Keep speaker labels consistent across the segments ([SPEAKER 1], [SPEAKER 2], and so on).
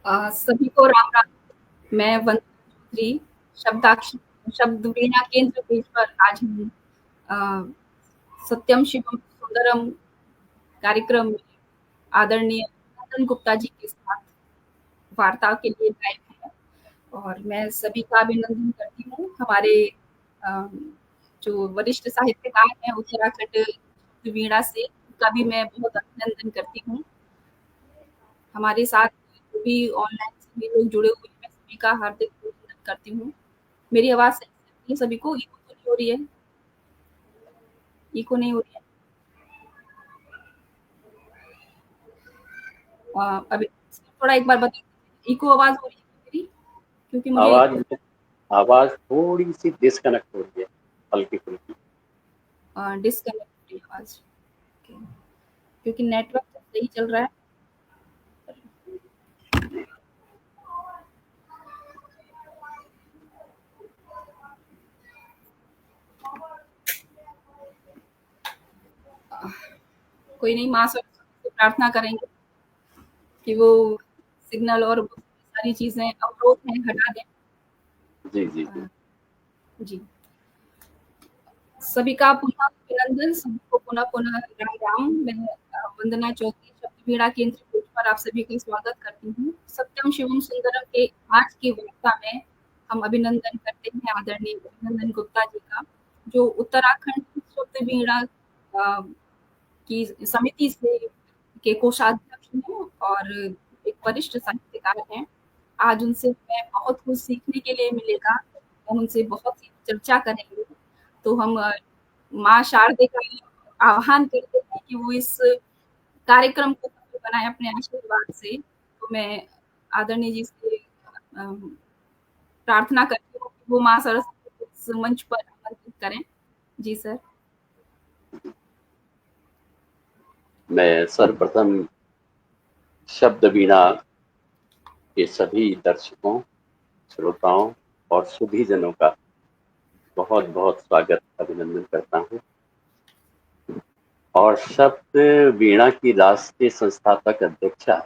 [SPEAKER 1] सभी को राम राम। मैं वंदना चौधरी शब्दाक्ष शब्द वीणा केंद्र पेज पर आज हम अ, सत्यम शिवम सुंदरम कार्यक्रम में आदरणीय नंदन गुप्ता जी के साथ वार्ता के लिए लाए हैं और मैं सभी का अभिनंदन करती हूँ। हमारे अ, जो वरिष्ठ साहित्यकार हैं उत्तराखंड वीणा से, उनका भी मैं बहुत अभिनंदन करती हूँ। हमारे साथ जो भी ऑनलाइन सभी लोग जुड़े हुए हैं, मैं सभी का हार्दिक अभिनंदन करती हूँ। मेरी आवाज़ सही से आ रही है सभी को? इको तो नहीं हो रही है? इको नहीं हो रही है? अभी थोड़ा एक बार बता दीजिए, इको आवाज़ हो रही है मेरी? क्योंकि मुझे
[SPEAKER 2] आवाज आवाज थोड़ी सी डिस्कनेक्ट हो रही है, हल्की फुल्की।
[SPEAKER 1] डिस्कनेक्ट हो रही है आवाज़। ओके, क्योंकि नेटवर्क तो सही चल रहा है। कोई नहीं, माँ सरस्वती से प्रार्थना करेंगे कि वो सिग्नल और वो सारी चीज़ें अवरोध हैं हटा दें।
[SPEAKER 2] जी जी जी।
[SPEAKER 1] अ, जी। सभी का पुनः अभिनंदन, सभी को पुनः राम राम। मैं वंदना चौधरी शब्द वीणा केंद्र पेज पर आप सभी का स्वागत करती हूँ। सत्यम शिवम सुंदरम के आज की वार्ता में हम अभिनंदन करते हैं आदरणीय नंदन गुप्ता जी का, जो उत्तराखंड शब्द वीणा की समिति से के कोषाध्यक्ष हैं और एक वरिष्ठ साहित्यकार हैं। आज उनसे हमें बहुत कुछ सीखने के लिए मिलेगा। हम उनसे बहुत सी चर्चा करेंगे। तो हम माँ शारदे का आह्वान करते हैं कि वो इस कार्यक्रम को सफल बनाए अपने आशीर्वाद से। तो मैं आदरणीय जी से प्रार्थना करती हूँ कि वो माँ सरस्वती को इस मंच पर आमंत्रित करें। जी सर।
[SPEAKER 2] मैं सर्वप्रथम शब्द वीणा के सभी दर्शकों, श्रोताओं और सभी जनों का बहुत बहुत स्वागत अभिनंदन करता हूँ और शब्द वीणा की राष्ट्रीय संस्थापक अध्यक्षा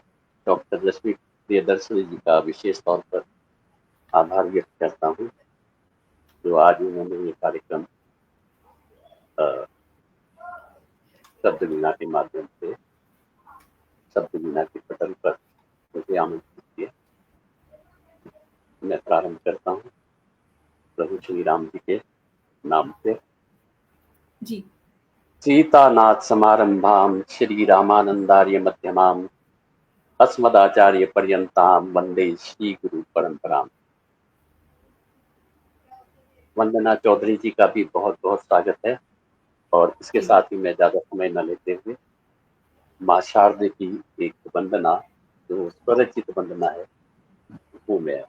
[SPEAKER 2] डॉक्टर रश्मि प्रियदर्शनी जी का विशेष तौर पर आभार व्यक्त करता हूँ, जो आज उन्होंने ये कार्यक्रम शब्द वीणा के माध्यम से शब्द वीणा के पटल पर मुझे आमंत्रित किया। मैं प्रारंभ करता हूँ प्रभु श्री राम जी के नाम से।
[SPEAKER 1] जी।
[SPEAKER 2] सीतानाथ समारंभाम श्री रामानंदार्य मध्यमाम अस्मदाचार्य पर्यंताम वंदे श्री गुरु परंपराम। वंदना चौधरी जी का भी बहुत बहुत स्वागत है और इसके
[SPEAKER 1] जी।
[SPEAKER 2] साथ ही मैं ज्यादा समय न लेते हुए माँ शारदे की एक वंदना, जो स्वरचित वंदना है, वो मैं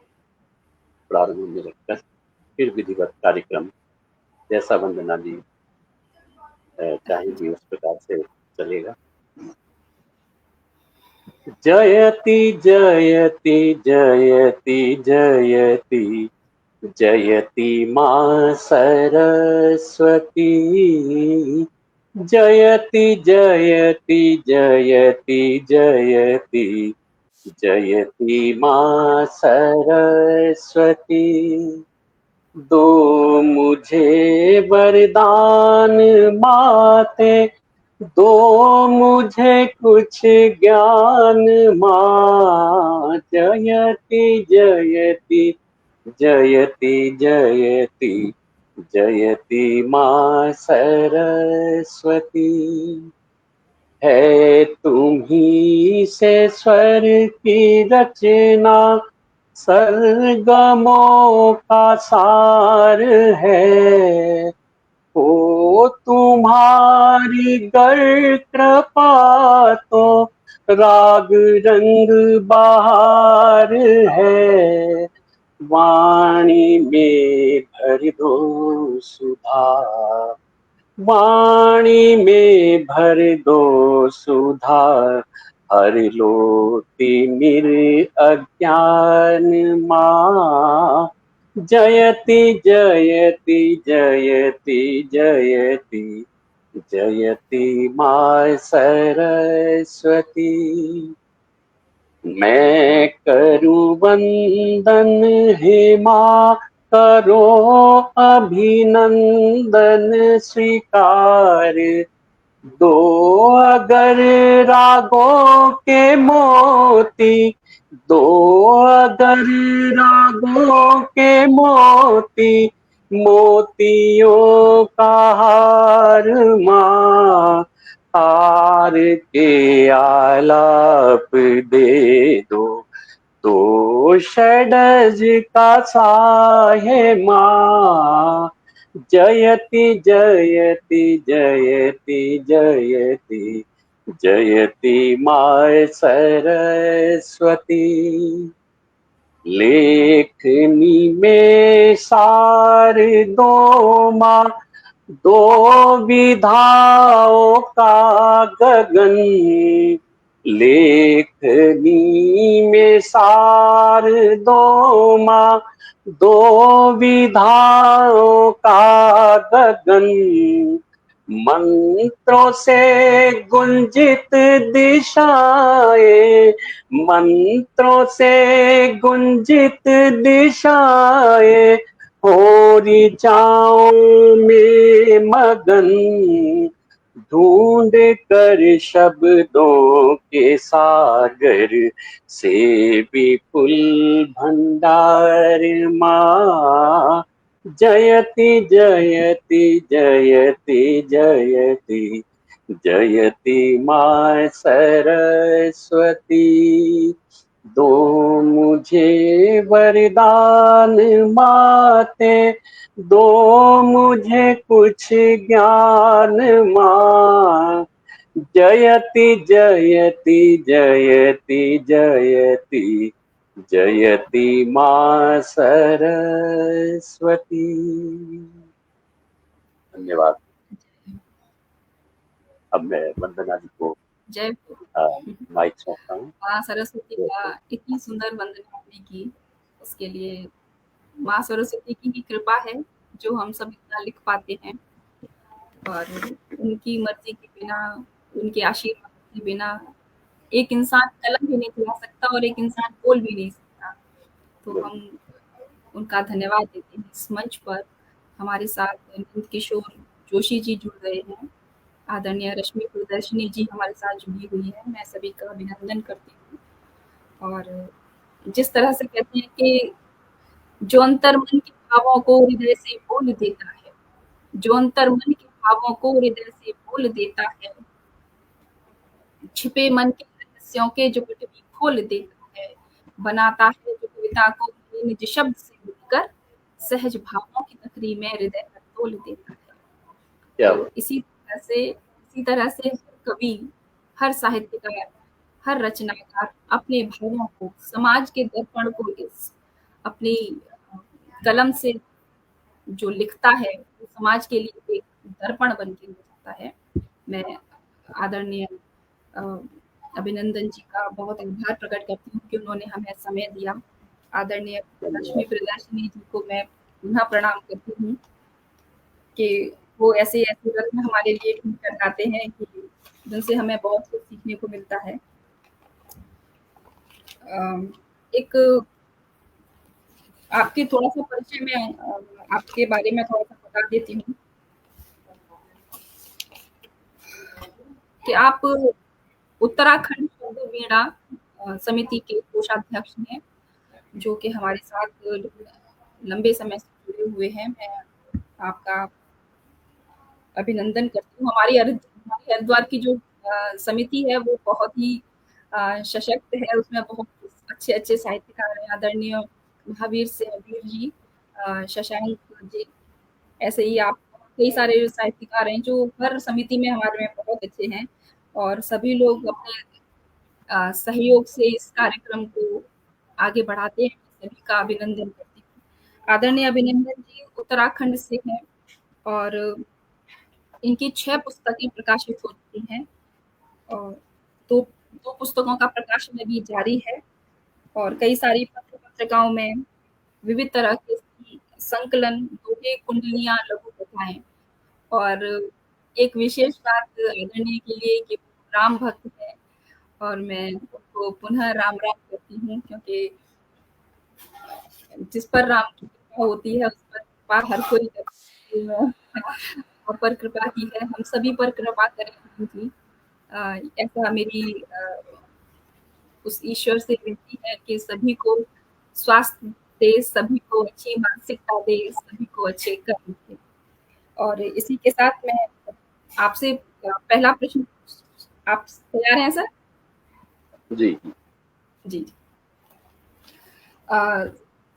[SPEAKER 2] प्रारंभ में रखकर फिर विधिवत कार्यक्रम जैसा वंदना जी चाहेंगी उस प्रकार से चलेगा। जयति जयति जयति जयति जयति माँ सरस्वती, जयति जयति जयति जयति जयति माँ सरस्वती। दो मुझे वरदान माते, दो मुझे कुछ ज्ञान माँ। जयति जयति जयति जयति जयति माँ सरस्वती। है तुम्ही से स्वर की रचना, सरगमों का सार है। ओ तुम्हारी गर कृपा तो राग रंग बहार है। वाणी में भर दो सुधा, वाणी में भर दो सुधा, हर लो तिमिर अज्ञान माँ। जयति जयति जयति जयति जयति माँ सरस्वती। मैं करूं वंदन हे माँ, करो अभिनंदन स्वीकार। दो अगर रागों के मोती, दो अगर रागों के मोती, मोतियों का हार माँ, हार के आलाप दे दो। तो षडज का साहे माँ, जयति जयति जयति जयति जयति माँ सरस्वती। लेखनी में सार दो माँ, दो विधाओं का गगन। लेखनी में सार दो माँ, दो विधाओं का गगन। मंत्रों से गुंजित दिशाएं, मंत्रों से गुंजित दिशाएं, हो ऋचाओं में मगन। ढूंढ कर शब्दों के सागर से विपुल भंडार माँ, जयति जयति जयति जयति जयति माँ सरस्वती। दो मुझे वरदान माते, दो मुझे कुछ ज्ञान माँ, जयति जयति जयति जयति जयति माँ सरस्वती। धन्यवाद। अब मैं वंदना जी को
[SPEAKER 1] जय
[SPEAKER 2] माइक सौंपता हूँ।
[SPEAKER 1] माँ सरस्वती का इतनी सुंदर वंदना आपने की, उसके लिए माँ सरस्वती की ही कृपा है जो हम सब इतना लिख पाते हैं, और उनकी मर्जी के बिना, उनके आशीर्वाद के बिना एक इंसान कलम भी नहीं चला सकता और एक इंसान बोल भी नहीं सकता। तो हम उनका धन्यवाद देते हैं। इस मंच पर हमारे साथ नंद किशोर जोशी जी जुड़ रहे हैं, आदरणीय रश्मि प्रियदर्शिनी जी हमारे साथ जुड़ी हुई है। मैं सभी का अभिनंदन करती हूँ। और जिस तरह से कहते हैं कि जो अंतर मन के भावों को हृदय से बोल देता है, जो अंतर मन के भावों को हृदय से बोल देता है, छिपे मन के रहस्यों के जो पट भी खोल देता है, बनाता है जो कविता को निज शब्द से लिखकर, सहज भावों की नगरी में हृदय पर तोल देता है। तो इसी तरह से कवि, हर साहित्यकार, हर रचनाकार अपने भावों को, समाज के दर्पण को इस अपनी कलम से जो लिखता है, वो समाज के लिए एक दर्पण बन के हो जाता है। मैं आदरणीय अभिनंदन जी का बहुत आभार प्रकट करती हूँ कि उन्होंने हमें समय दिया। आदरणीय लक्ष्मी प्रियदर्शिनी जी को मैं पुनः प्रणाम करती हूँ कि वो ऐसे ऐसे रत्न हमारे लिए ढूंढ कर आते हैं कि जिनसे हमें बहुत कुछ सीखने को मिलता है। एक आपके थोड़ा सा परिचय में आपके बारे में थोड़ा सा बता देती हूँ कि आप उत्तराखंड शब्द वीणा समिति के कोषाध्यक्ष हैं, जो कि हमारे साथ लंबे समय से जुड़े हुए हैं। मैं आपका अभिनंदन करती हूँ। हमारी हरिद्वार की जो समिति है वो बहुत ही सशक्त है, उसमें बहुत अच्छे अच्छे साहित्यकार हैं, आदरणीय महावीर सिंह जी, शशांक जी, ऐसे ही आप कई सारे साहित्यकार हैं जो हर समिति में हमारे में बहुत अच्छे हैं, और सभी लोग अपने सहयोग से इस कार्यक्रम को आगे बढ़ाते हैं। सभी का अभिनंदन करती हूँ। आदरणीय अभिनंदन जी उत्तराखंड से हैं और इनकी 6 पुस्तकें प्रकाशित हो चुकी हैं और दो दो पुस्तकों का प्रकाशन अभी जारी है, और कई सारी पत्र पत्रिकाओं में विविध तरह के संकलन, दोहे, कुंडलियाँ, लघु कथाएँ। और एक विशेष बात आदरणीय के लिए कि राम भक्त है, और मैं उनको को पुनः राम-राम करती हूँ, क्योंकि जिस पर राम की कृपा होती है, उस पर कृपा हर कोई करता है। आप पर कृपा की है, हम सभी पर कृपा करें राम जी। ऐसा मेरी उस ईश्वर से विनती है कि सभी को स्वास्थ्य दे, सभी को अच्छी मानसिकता दे, सभी को अच्छे कर्म दे। और इसी के साथ मैं आपसे पहला प्रश्न, आप तैयार हैं सर?
[SPEAKER 2] जी।
[SPEAKER 1] जी।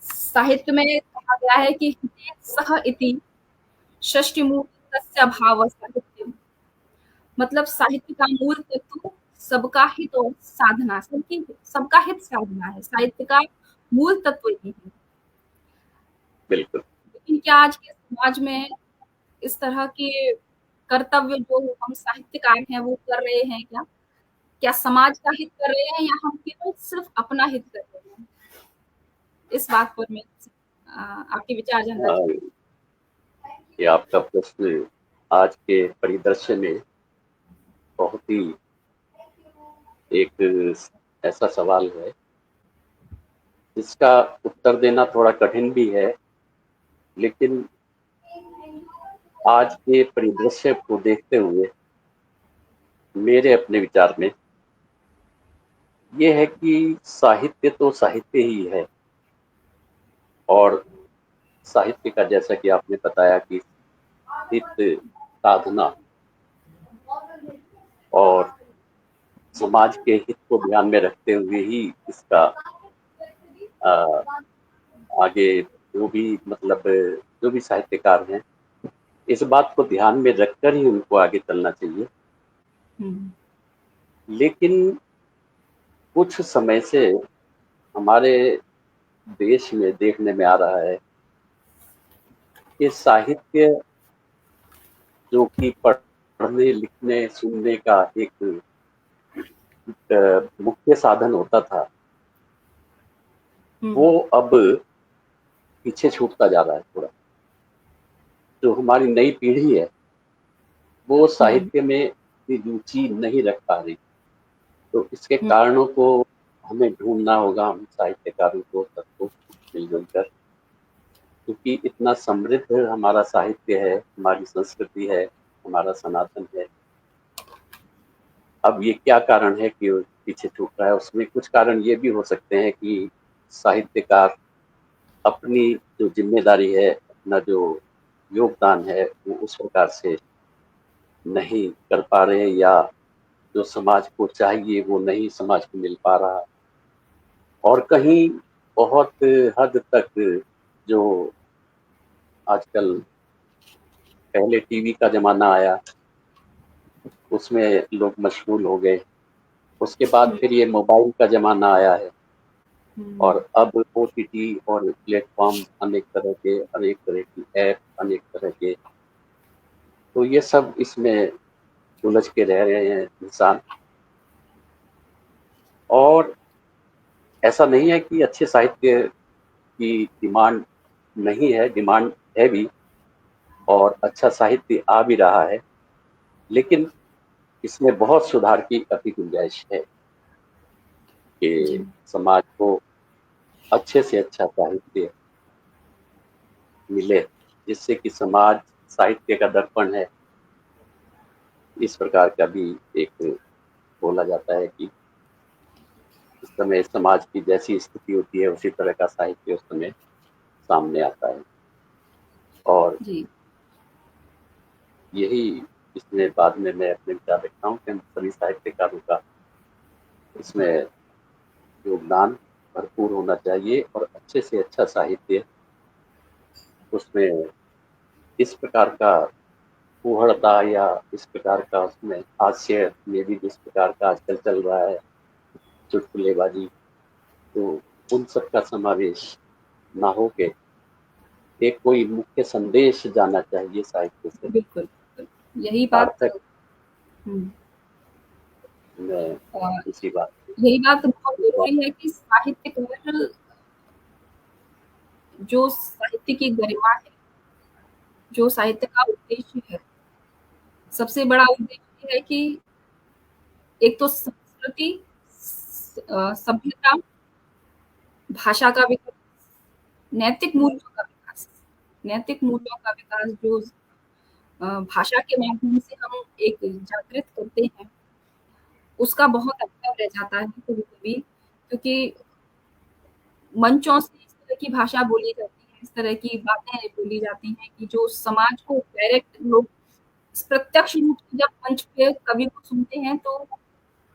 [SPEAKER 1] साहित्य में कहा गया है कि हिते सह इति षष्टिमूलतस्य भावः साहित्यम्। मतलब साहित्य का मूल तत्व सबका हित और साधना, सबका हित साधना है। साहित्य का मूल तत्व यही है।
[SPEAKER 2] बिल्कुल।
[SPEAKER 1] लेकिन क्या आज के समाज में इस तरह के कर्तव्य जो हम साहित्यकार हैं वो कर रहे हैं क्या? क्या समाज का हित कर रहे हैं या हम केवल सिर्फ अपना हित कर रहे हैं? इस बात पर मैं आपके विचार जानना चाहती हूँ।
[SPEAKER 2] ये आपका प्रश्न आज के परिदृश्य में बहुत ही एक ऐसा सवाल है जिसका उत्तर देना थोड़ा कठिन भी है, लेकिन आज के परिदृश्य को देखते हुए मेरे अपने विचार में ये है कि साहित्य तो साहित्य ही है, और साहित्य का जैसा कि आपने बताया कि हित साधना और समाज के हित को ध्यान में रखते हुए ही इसका आगे जो भी मतलब जो भी साहित्यकार हैं, इस बात को ध्यान में रखकर ही उनको आगे चलना चाहिए। लेकिन कुछ समय से हमारे देश में देखने में आ रहा है कि साहित्य जो कि पढ़ने लिखने सुनने का एक मुख्य साधन होता था, वो अब पीछे छूटता जा रहा है थोड़ा। जो हमारी नई पीढ़ी है वो साहित्य में रुचि नहीं रख पा रही, तो इसके कारणों को हमें ढूंढना होगा, हम साहित्यकारों को सबको मिलजुल कर, क्योंकि इतना समृद्ध हमारा साहित्य है, हमारी संस्कृति है, हमारा सनातन है। अब ये क्या कारण है कि पीछे छूट रहा है? उसमें कुछ कारण ये भी हो सकते हैं कि साहित्यकार अपनी जो जिम्मेदारी है, अपना जो योगदान है, वो उस प्रकार से नहीं कर पा रहे, या जो समाज को चाहिए वो नहीं समाज को मिल पा रहा, और कहीं बहुत हद तक जो आजकल पहले टीवी का जमाना आया उसमें लोग मशगूल हो गए, उसके बाद फिर ये मोबाइल का जमाना आया है, और अब ओटीटी और प्लेटफॉर्म अनेक तरह की ऐप, अनेक तरह के, तो ये सब इसमें उलझ के रह रहे हैं इंसान। और ऐसा नहीं है कि अच्छे साहित्य की डिमांड नहीं है, डिमांड है भी, और अच्छा साहित्य आ भी रहा है, लेकिन इसमें बहुत सुधार की अति गुंजाइश है कि समाज को अच्छे से अच्छा साहित्य मिले, जिससे कि समाज साहित्य का दर्पण है। इस प्रकार का भी एक बोला जाता है कि इस समय समाज की जैसी स्थिति होती है उसी तरह का साहित्य उस समय सामने आता है। और यही इसमें बाद में मैं अपने विचार रखता हूँ कि हम सभी साहित्यकारों का इसमें योगदान भरपूर होना चाहिए, और अच्छे से अच्छा साहित्य, उसमें इस प्रकार का फूहड़ता या इस प्रकार का उसमें हास्य में भी जिस प्रकार का आजकल चल रहा है, चुटकुलेबाजी, तो उन सब का समावेश ना हो के एक कोई मुख्य संदेश जाना चाहिए साहित्य से।
[SPEAKER 1] बिल्कुल, यही बात
[SPEAKER 2] मैं इसी बात
[SPEAKER 1] यही बात बहुत जरूरी है कि साहित्यकार, जो साहित्य की गरिमा है, जो साहित्य का उद्देश्य है, सबसे बड़ा उद्देश्य है कि एक तो संस्कृति सभ्यता, भाषा का विकास, नैतिक मूल्यों का विकास, नैतिक मूल्यों का विकास जो भाषा के माध्यम से हम एक जागृत करते हैं, उसका बहुत अभाव रह जाता है कभी-कभी, क्योंकि मंचों से इस तरह की भाषा बोली जाती है, इस तरह की बातें बोली जाती हैं कि जो समाज को डायरेक्ट लोग प्रत्यक्ष रूप से जब मंच पे कवि को सुनते हैं तो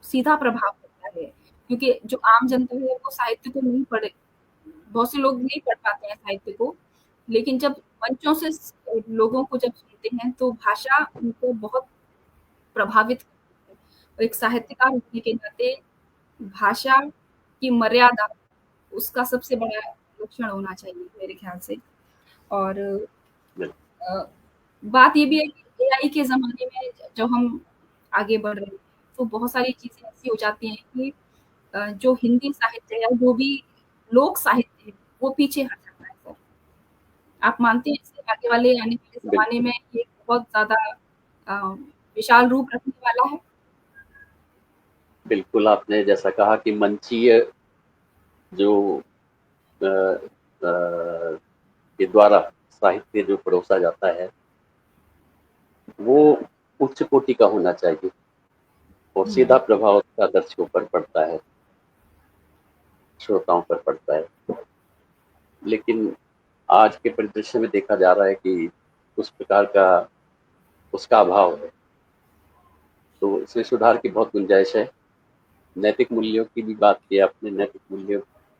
[SPEAKER 1] सीधा प्रभाव पड़ता है। क्योंकि जो आम जनता है वो साहित्य को नहीं पढ़े, बहुत से लोग नहीं पढ़ पाते हैं साहित्य को, लेकिन जब मंचों से लोगों को जब सुनते हैं तो भाषा उनको बहुत प्रभावित करती है। और एक साहित्यकार होने के नाते भाषा की मर्यादा उसका सबसे बड़ा लक्षण होना चाहिए मेरे ख्याल से। और अ, बात ये भी है कि एआई के ज़माने में जब हम आगे बढ़ रहे हैं, तो बहुत सारी चीज़ें ऐसी हो जाती हैं कि जो हिंदी साहित्य या जो भी लोक साहित्य है, वो पीछे हट जाता है सर। आप मानते हैं इससे आने वाले ज़माने
[SPEAKER 2] बिल्कुल,
[SPEAKER 1] में ये बहुत ज़्यादा अ, विशाल रूप रखने वाला है?
[SPEAKER 2] बिल्कुल आपने जैसा कहा कि मंचीय जो अ अ, के द्वारा साहित्य जो परोसा जाता है, वो उच्च कोटि का होना चाहिए और
[SPEAKER 1] हुँ,
[SPEAKER 2] सीधा प्रभाव उसका दर्शकों पर पड़ता है, श्रोताओं पर पड़ता है। लेकिन आज के परिदृश्य में देखा जा रहा है कि उस प्रकार का उसका अभाव है, तो इसमें सुधार की बहुत गुंजाइश है। नैतिक मूल्यों की भी बात की आपने, नैतिक मूल्य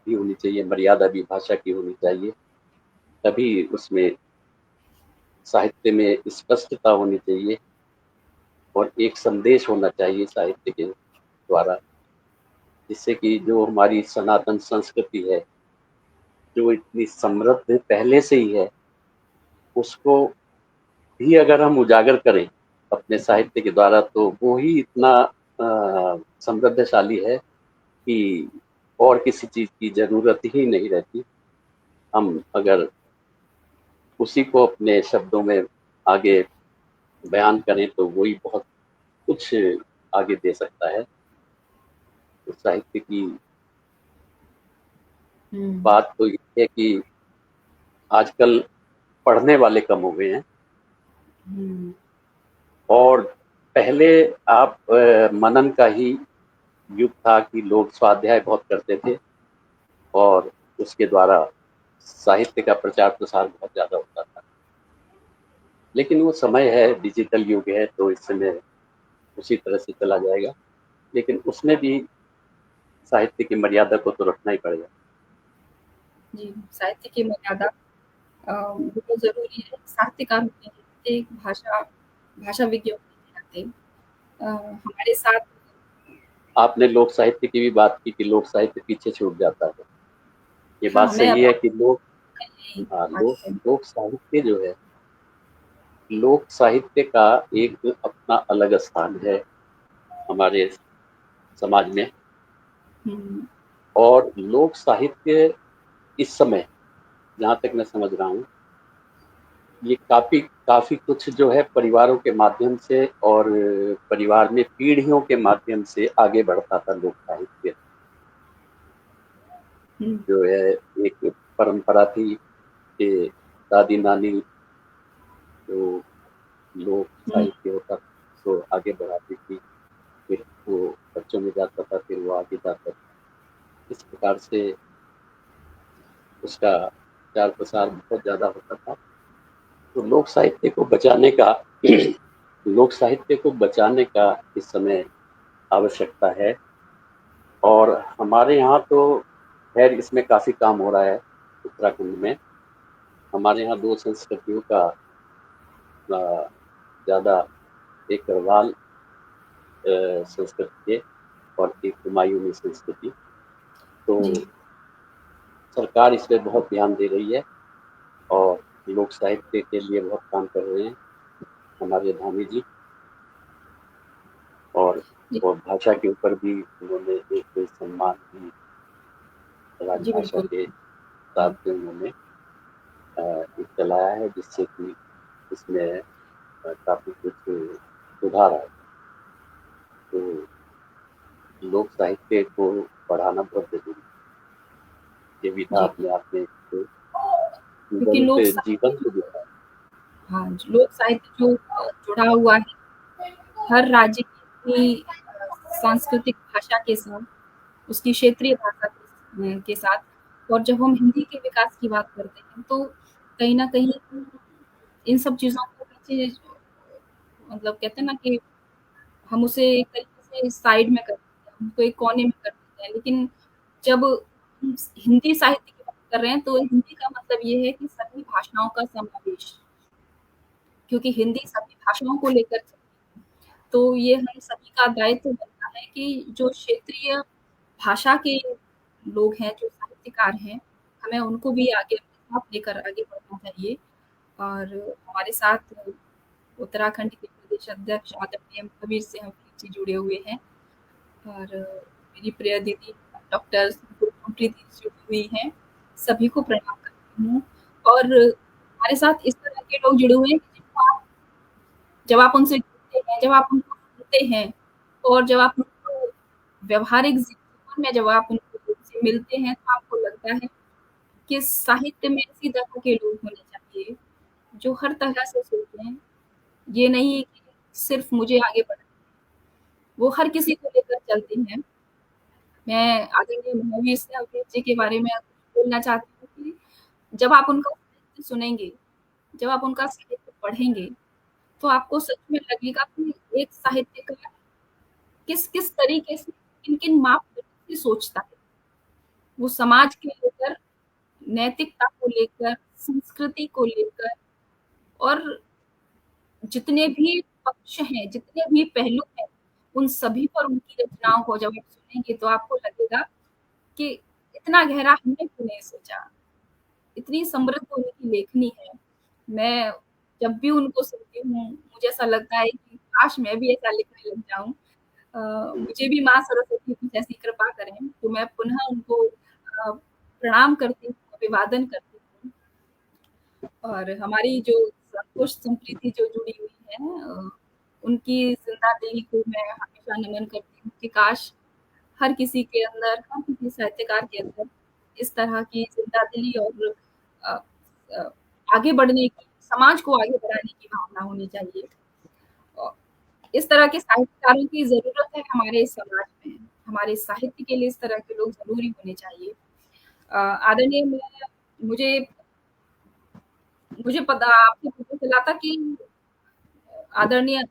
[SPEAKER 2] भी होनी चाहिए, मर्यादा भी भाषा की होनी चाहिए, तभी उसमें साहित्य में स्पष्टता होनी चाहिए और एक संदेश होना चाहिए साहित्य के द्वारा, जिससे कि जो हमारी सनातन संस्कृति है, जो इतनी समृद्ध पहले से ही है, उसको भी अगर हम उजागर करें अपने साहित्य के द्वारा, तो वो ही इतना समृद्धशाली है कि और किसी चीज़ की ज़रूरत ही नहीं रहती। हम अगर उसी को अपने शब्दों में आगे बयान करें, तो वो ही बहुत कुछ आगे दे सकता है। तो साहित्य की
[SPEAKER 1] हुँ,
[SPEAKER 2] बात तो ये है कि आजकल पढ़ने वाले कम हो गए हैं
[SPEAKER 1] हुँ,
[SPEAKER 2] और पहले आप मनन का ही युग था कि लोग स्वाध्याय बहुत करते थे और उसके द्वारा साहित्य का प्रचार प्रसार बहुत ज़्यादा होता था। लेकिन वो समय है, डिजिटल युग है, तो इस समय उसी तरह से चला जाएगा। लेकिन उसमें भी साहित्य की मर्यादा को तो रखना ही पड़ेगा।
[SPEAKER 1] जी, साहित्य की मर्यादा बहुत ज़रूरी है। साहित्यकार होने के नाते, एक भाषा विज्ञ होने के नाते हमारे साथ
[SPEAKER 2] आपने लोक साहित्य की भी बात की कि लोक साहित्य पीछे छूट जाता है। ये बात
[SPEAKER 1] हाँ, मैं
[SPEAKER 2] सही
[SPEAKER 1] अब
[SPEAKER 2] है कि लोक
[SPEAKER 1] यही
[SPEAKER 2] हाँ,
[SPEAKER 1] आगे
[SPEAKER 2] लोक
[SPEAKER 1] बढ़ूँ।
[SPEAKER 2] लोक साहित्य जो है, लोक साहित्य का एक अपना अलग स्थान है हमारे समाज में
[SPEAKER 1] हुँ,
[SPEAKER 2] और लोक साहित्य इस समय, जहाँ तक मैं समझ रहा हूँ, ये काफ़ी काफ़ी कुछ जो है परिवारों के माध्यम से और परिवार में पीढ़ियों के माध्यम से आगे बढ़ता था लोक साहित्य,
[SPEAKER 1] हुँ,
[SPEAKER 2] जो है एक परंपरा थी कि दादी-नानी जो लोक
[SPEAKER 1] हुँ,
[SPEAKER 2] साहित्य होता था, उसको आगे बढ़ाती थी, फिर वो बच्चों में जाता था, फिर वो आगे जाता था। इस प्रकार से उसका प्रचार-प्रसार बहुत ज़्यादा होता था। तो लोक साहित्य को बचाने का लोक साहित्य को बचाने का इस समय आवश्यकता है और हमारे यहाँ तो खैर इसमें काफ़ी काम हो रहा है उत्तराखंड में। हमारे यहाँ 2 संस्कृतियों का ज़्यादा, एक गढ़वाल संस्कृति है और एक हुमायूनी संस्कृति। तो
[SPEAKER 1] जी,
[SPEAKER 2] सरकार इस पे बहुत ध्यान दे रही है और लोक साहित्य के लिए बहुत काम कर रहे हैं हमारे धामी जी और
[SPEAKER 1] जी,
[SPEAKER 2] वो भाषा के ऊपर भी उन्होंने एक सम्मान भी
[SPEAKER 1] जी,
[SPEAKER 2] राजभाषा
[SPEAKER 1] बिल्कुल।
[SPEAKER 2] के हिसाब से उन्होंने एक चलाया है, जिससे कि इसमें काफ़ी कुछ सुधार आए। तो लोक साहित्य को बढ़ाना बहुत ज़रूरी है। ये विधा
[SPEAKER 1] जी,
[SPEAKER 2] अपने आप में एक
[SPEAKER 1] क्योंकि लोक साहित्य
[SPEAKER 2] जीवंत विधा है।
[SPEAKER 1] हाँ, लोक साहित्य जो जुड़ा हुआ है हर राज्य की अपनी सांस्कृतिक भाषा के साथ, उसकी क्षेत्रीय भाषा के साथ। और जब हम हिंदी के विकास की बात करते हैं तो कहीं न कहीं इन सब चीज़ों को पीछे मतलब कहते हैं ना कि हम उसे एक तरीके से साइड में कर देते हैं, उनको एक कोने में कर देते हैं। लेकिन जब हम हिंदी साहित्य की बात कर रहे हैं तो हिंदी का मतलब ये है कि सभी भाषाओं का समावेश, क्योंकि हिंदी सभी भाषाओं को लेकर चलती है। तो ये हम सभी का दायित्व बनता है कि जो क्षेत्रीय भाषा के लोग हैं, जो साहित्यकार हैं, हमें उनको भी आगे अपने साथ लेकर आगे बढ़ना चाहिए। और हमारे साथ उत्तराखंड के प्रदेश अध्यक्ष आदरणीय कबीर सिंह अमृत जी जुड़े हुए हैं और मेरी प्रिय दीदी डॉक्टर प्रीति जी जुड़ी हुई हैं। सभी को प्रणाम करती हूँ और हमारे साथ इस तरह के लोग जुड़े हुए हैं कि जब आप उनसे जुड़ते हैं, जब आप उनको सुनते हैं और जब आप उनको व्यावहारिक जीवन में जब आप उनसे मिलते हैं तो आपको लगता है कि साहित्य में इसी तरह के लोग होने चाहिए, जो हर तरह से सोचें। ये नहीं कि सिर्फ मुझे आगे बढ़ना है, वो हर किसी को लेकर चलती हैं। मैं आदरणीय महावीर सिंह अमृत जी के बारे में बोलना चाहती हूँ कि जब आप उनका साहित्य सुनेंगे, जब आप उनका साहित्य पढ़ेंगे, तो आपको सच में लगेगा कि एक साहित्यकार किस-किस तरीके से, किन-किन मापदंडों से सोचता है। वो समाज के लेकर, नैतिकता को लेकर, संस्कृति को लेकर और जितने भी पक्ष हैं, जितने भी पहलू हैं, उन सभी पर उनकी रचनाओं को जब आप सुनेंगे तो आपको लगेगा कि इतना गहरा हमने क्यों नहीं सोचा। इतनी समृद्ध उनकी लेखनी है। मैं जब भी उनको सुनती हूँ, मुझे ऐसा लगता है कि काश मैं भी ऐसा लिखने लग जाऊँ। मुझे भी माँ सरस्वती कुछ ऐसी कृपा करें, तो मैं पुनः उनको प्रणाम करती हूँ, अभिवादन करती हूँ। और हमारी जो संतोष स्मृति जो जुड़ी हुई है उनकी जिंदा दिली को मैं हमेशा नमन करती हूँ कि काश हर किसी के अंदर, हर किसी साहित्यकार के अंदर इस तरह की जिंदा दिली और अ, अ, आगे बढ़ने की, समाज को आगे बढ़ाने की भावना होनी चाहिए। और इस तरह के साहित्यकारों की ज़रूरत है हमारे समाज में। हमारे साहित्य के लिए इस तरह के लोग ज़रूरी होने चाहिए। आदरणीय मैं मुझे मुझे पता आपको पता चला था कि आदरणीय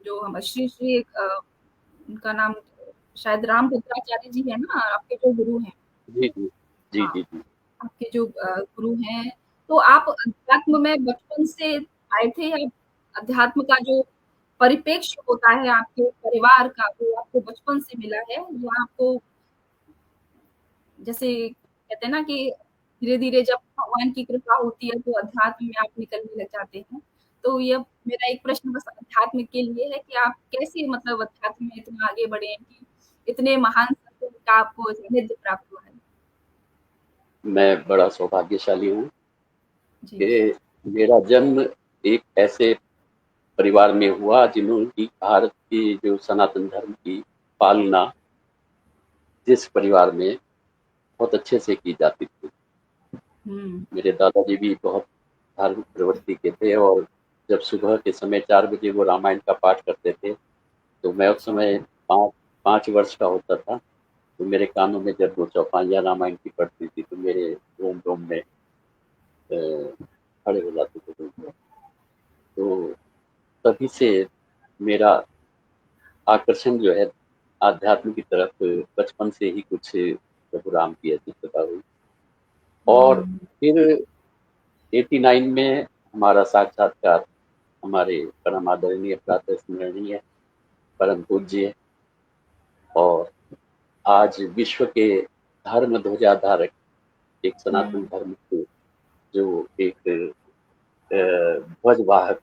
[SPEAKER 1] जो हम श्री उनका नाम शायद रामभद्राचार्य जी है ना, आपके जो गुरु हैं।
[SPEAKER 2] जी, जी। जी,
[SPEAKER 1] हाँ,
[SPEAKER 2] जी, जी।
[SPEAKER 1] आपके जो गुरु हैं, तो आप अध्यात्म में बचपन से आए थे या अध्यात्म का जो परिप्रेक्ष्य होता है आपके परिवार का, वो आपको बचपन से मिला है या आपको जैसे कहते हैं ना कि धीरे-धीरे जब भगवान की कृपा होती है तो अध्यात्म में आप निकलने लग जाते हैं। तो ये मेरा एक प्रश्न बस अध्यात्म के लिए है कि आप कैसे मतलब अध्यात्म में इतना आगे बढ़े हैं कि इतने महान संतों का आपको सानिध्य प्राप्त हुआ है?
[SPEAKER 2] मैं बड़ा सौभाग्यशाली हूँ
[SPEAKER 1] जी।
[SPEAKER 2] कि मेरा जन्म एक ऐसे परिवार में हुआ जिन्होंने भारत की जो सनातन धर्म की पालना जिस परिवार में बहुत अच्छे से की जाती थी।
[SPEAKER 1] हुँ।
[SPEAKER 2] मेरे दादाजी भी बहुत धार्मिक प्रवृत्ति के थे और जब सुबह के समय 4 बजे वो रामायण का पाठ करते थे, तो मैं उस
[SPEAKER 1] अच्छा।
[SPEAKER 2] समय 5 वर्ष का होता था, तो मेरे कानों में जब वो चौपाइयाँ रामायण की पड़ती थी, तो मेरे रोम-रोम में खड़े हो जाते थे रोम-रोम। तो तभी से मेरा आकर्षण जो है आध्यात्म की तरफ बचपन से ही कुछ प्रभु राम की ऐसी कृपा हुई। और
[SPEAKER 1] हुँ।
[SPEAKER 2] फिर 89 में हमारा साक्षात्कार हमारे परम आदरणीय प्रातः स्मरणीय परम पूज्य और आज विश्व के धर्म ध्वजाधारक एक सनातन
[SPEAKER 1] हुँ।
[SPEAKER 2] धर्म के जो एक ध्वजवाहक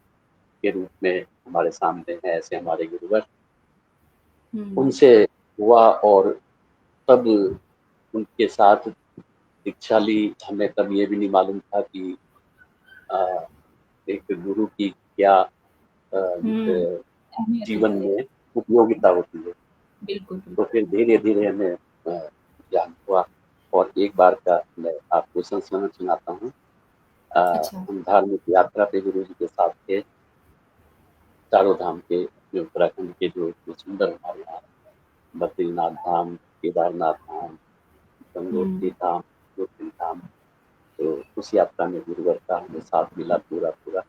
[SPEAKER 2] के रूप में हमारे सामने हैं ऐसे हमारे गुरुवर
[SPEAKER 1] हुँ।
[SPEAKER 2] उनसे हुआ और तब उनके साथ दीक्षा ली। हमें तब ये भी नहीं मालूम था कि अ, एक गुरु की क्या
[SPEAKER 1] हुँ। अहमियत
[SPEAKER 2] जीवन
[SPEAKER 1] होती है।
[SPEAKER 2] में उपयोगिता होती है।
[SPEAKER 1] बिल्कुल,
[SPEAKER 2] तो फिर
[SPEAKER 1] बिल्कुल।
[SPEAKER 2] धीरे-धीरे हमें ज्ञान हुआ। और एक बार का मैं आपको संस्मरण सुनाता हूँ।
[SPEAKER 1] अच्छा,
[SPEAKER 2] हम धार्मिक यात्रा पे गुरुजी के साथ थे। चारों धाम के, जो उत्तराखंड के जो इतने सुंदर हमारे यहाँ बद्रीनाथ धाम, केदारनाथ धाम, गंगोत्री
[SPEAKER 1] हुँ,
[SPEAKER 2] धाम, ज्योतिर्लिंग धाम। तो उस यात्रा में गुरुवर का हमें साथ मिला पूरा-पूरा।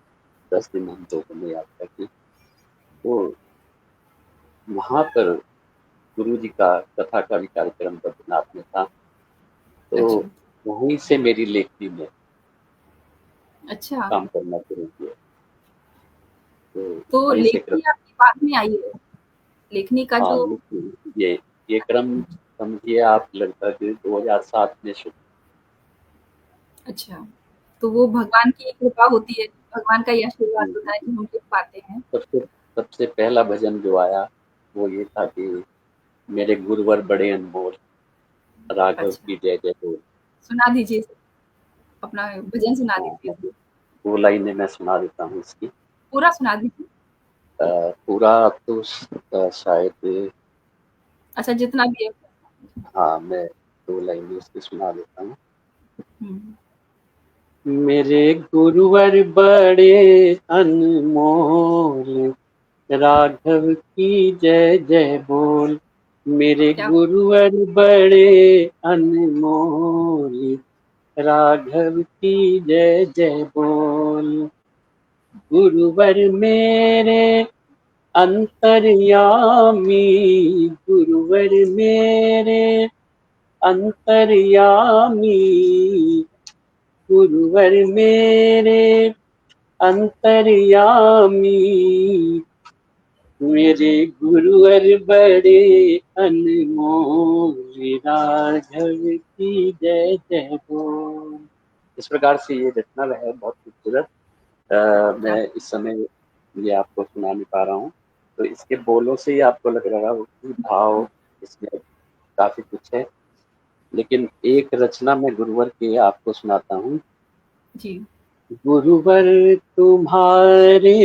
[SPEAKER 2] 10 दिन हम लोगों ने यात्रा की। तो वहाँ पर गुरुजी का कथा का भी कार्यक्रम बद्रीनाथ में था। तो
[SPEAKER 1] अच्छा,
[SPEAKER 2] वहीं से मेरी लेखनी में
[SPEAKER 1] अच्छा।
[SPEAKER 2] काम करना शुरू किया। तो
[SPEAKER 1] तो
[SPEAKER 2] वहीं से क्रम।
[SPEAKER 1] लेखनी आपकी बाद में आई है? लेखनी का
[SPEAKER 2] हाँ,
[SPEAKER 1] जो
[SPEAKER 2] ये क्रम समझिए आप, लगभग 2007 में शुरू।
[SPEAKER 1] अच्छा, तो वो भगवान की कृपा होती है, भगवान का ही आशीर्वाद
[SPEAKER 2] हुँ,
[SPEAKER 1] होता है जो हम लिख पाते हैं।
[SPEAKER 2] सबसे सबसे पहला भजन जो आया, वो ये था कि मेरे गुरुवर बड़े अनमोल, राघव
[SPEAKER 1] अच्छा,
[SPEAKER 2] की जय जय बोल।
[SPEAKER 1] सुना दीजिए, अपना भजन सुना
[SPEAKER 2] हाँ,
[SPEAKER 1] दीजिए।
[SPEAKER 2] 2 लाइनें मैं सुना देता हूँ इसकी।
[SPEAKER 1] पूरा सुना दीजिए।
[SPEAKER 2] पूरा तो शायद,
[SPEAKER 1] अच्छा, जितना भी है।
[SPEAKER 2] हाँ, मैं 2 लाइनें इसकी सुना देता हूँ।
[SPEAKER 1] हुँ,
[SPEAKER 2] मेरे गुरुवर बड़े अनमोल, राघव की जय जय बोल। मेरे
[SPEAKER 1] क्या
[SPEAKER 2] गुरुवर बड़े अनमोल, राघव की जय जय बोल। गुरुवर मेरे अंतर्यामी, गुरुवर मेरे अंतर्यामी, गुरुवर मेरे अंतर्यामी। मेरे गुरुवर बड़े अनमोल, राघव की जय जय बोल। इस प्रकार से ये रचना है, बहुत खूबसूरत।
[SPEAKER 1] क्या
[SPEAKER 2] मैं इस समय ये आपको सुना नहीं पा रहा हूँ। तो इसके बोलों से ही आपको लग रहा होगा कि भाव इसमें काफी कुछ है। लेकिन एक रचना मैं गुरुवर की आपको सुनाता हूँ।
[SPEAKER 1] जी।
[SPEAKER 2] गुरुवर तुम्हारे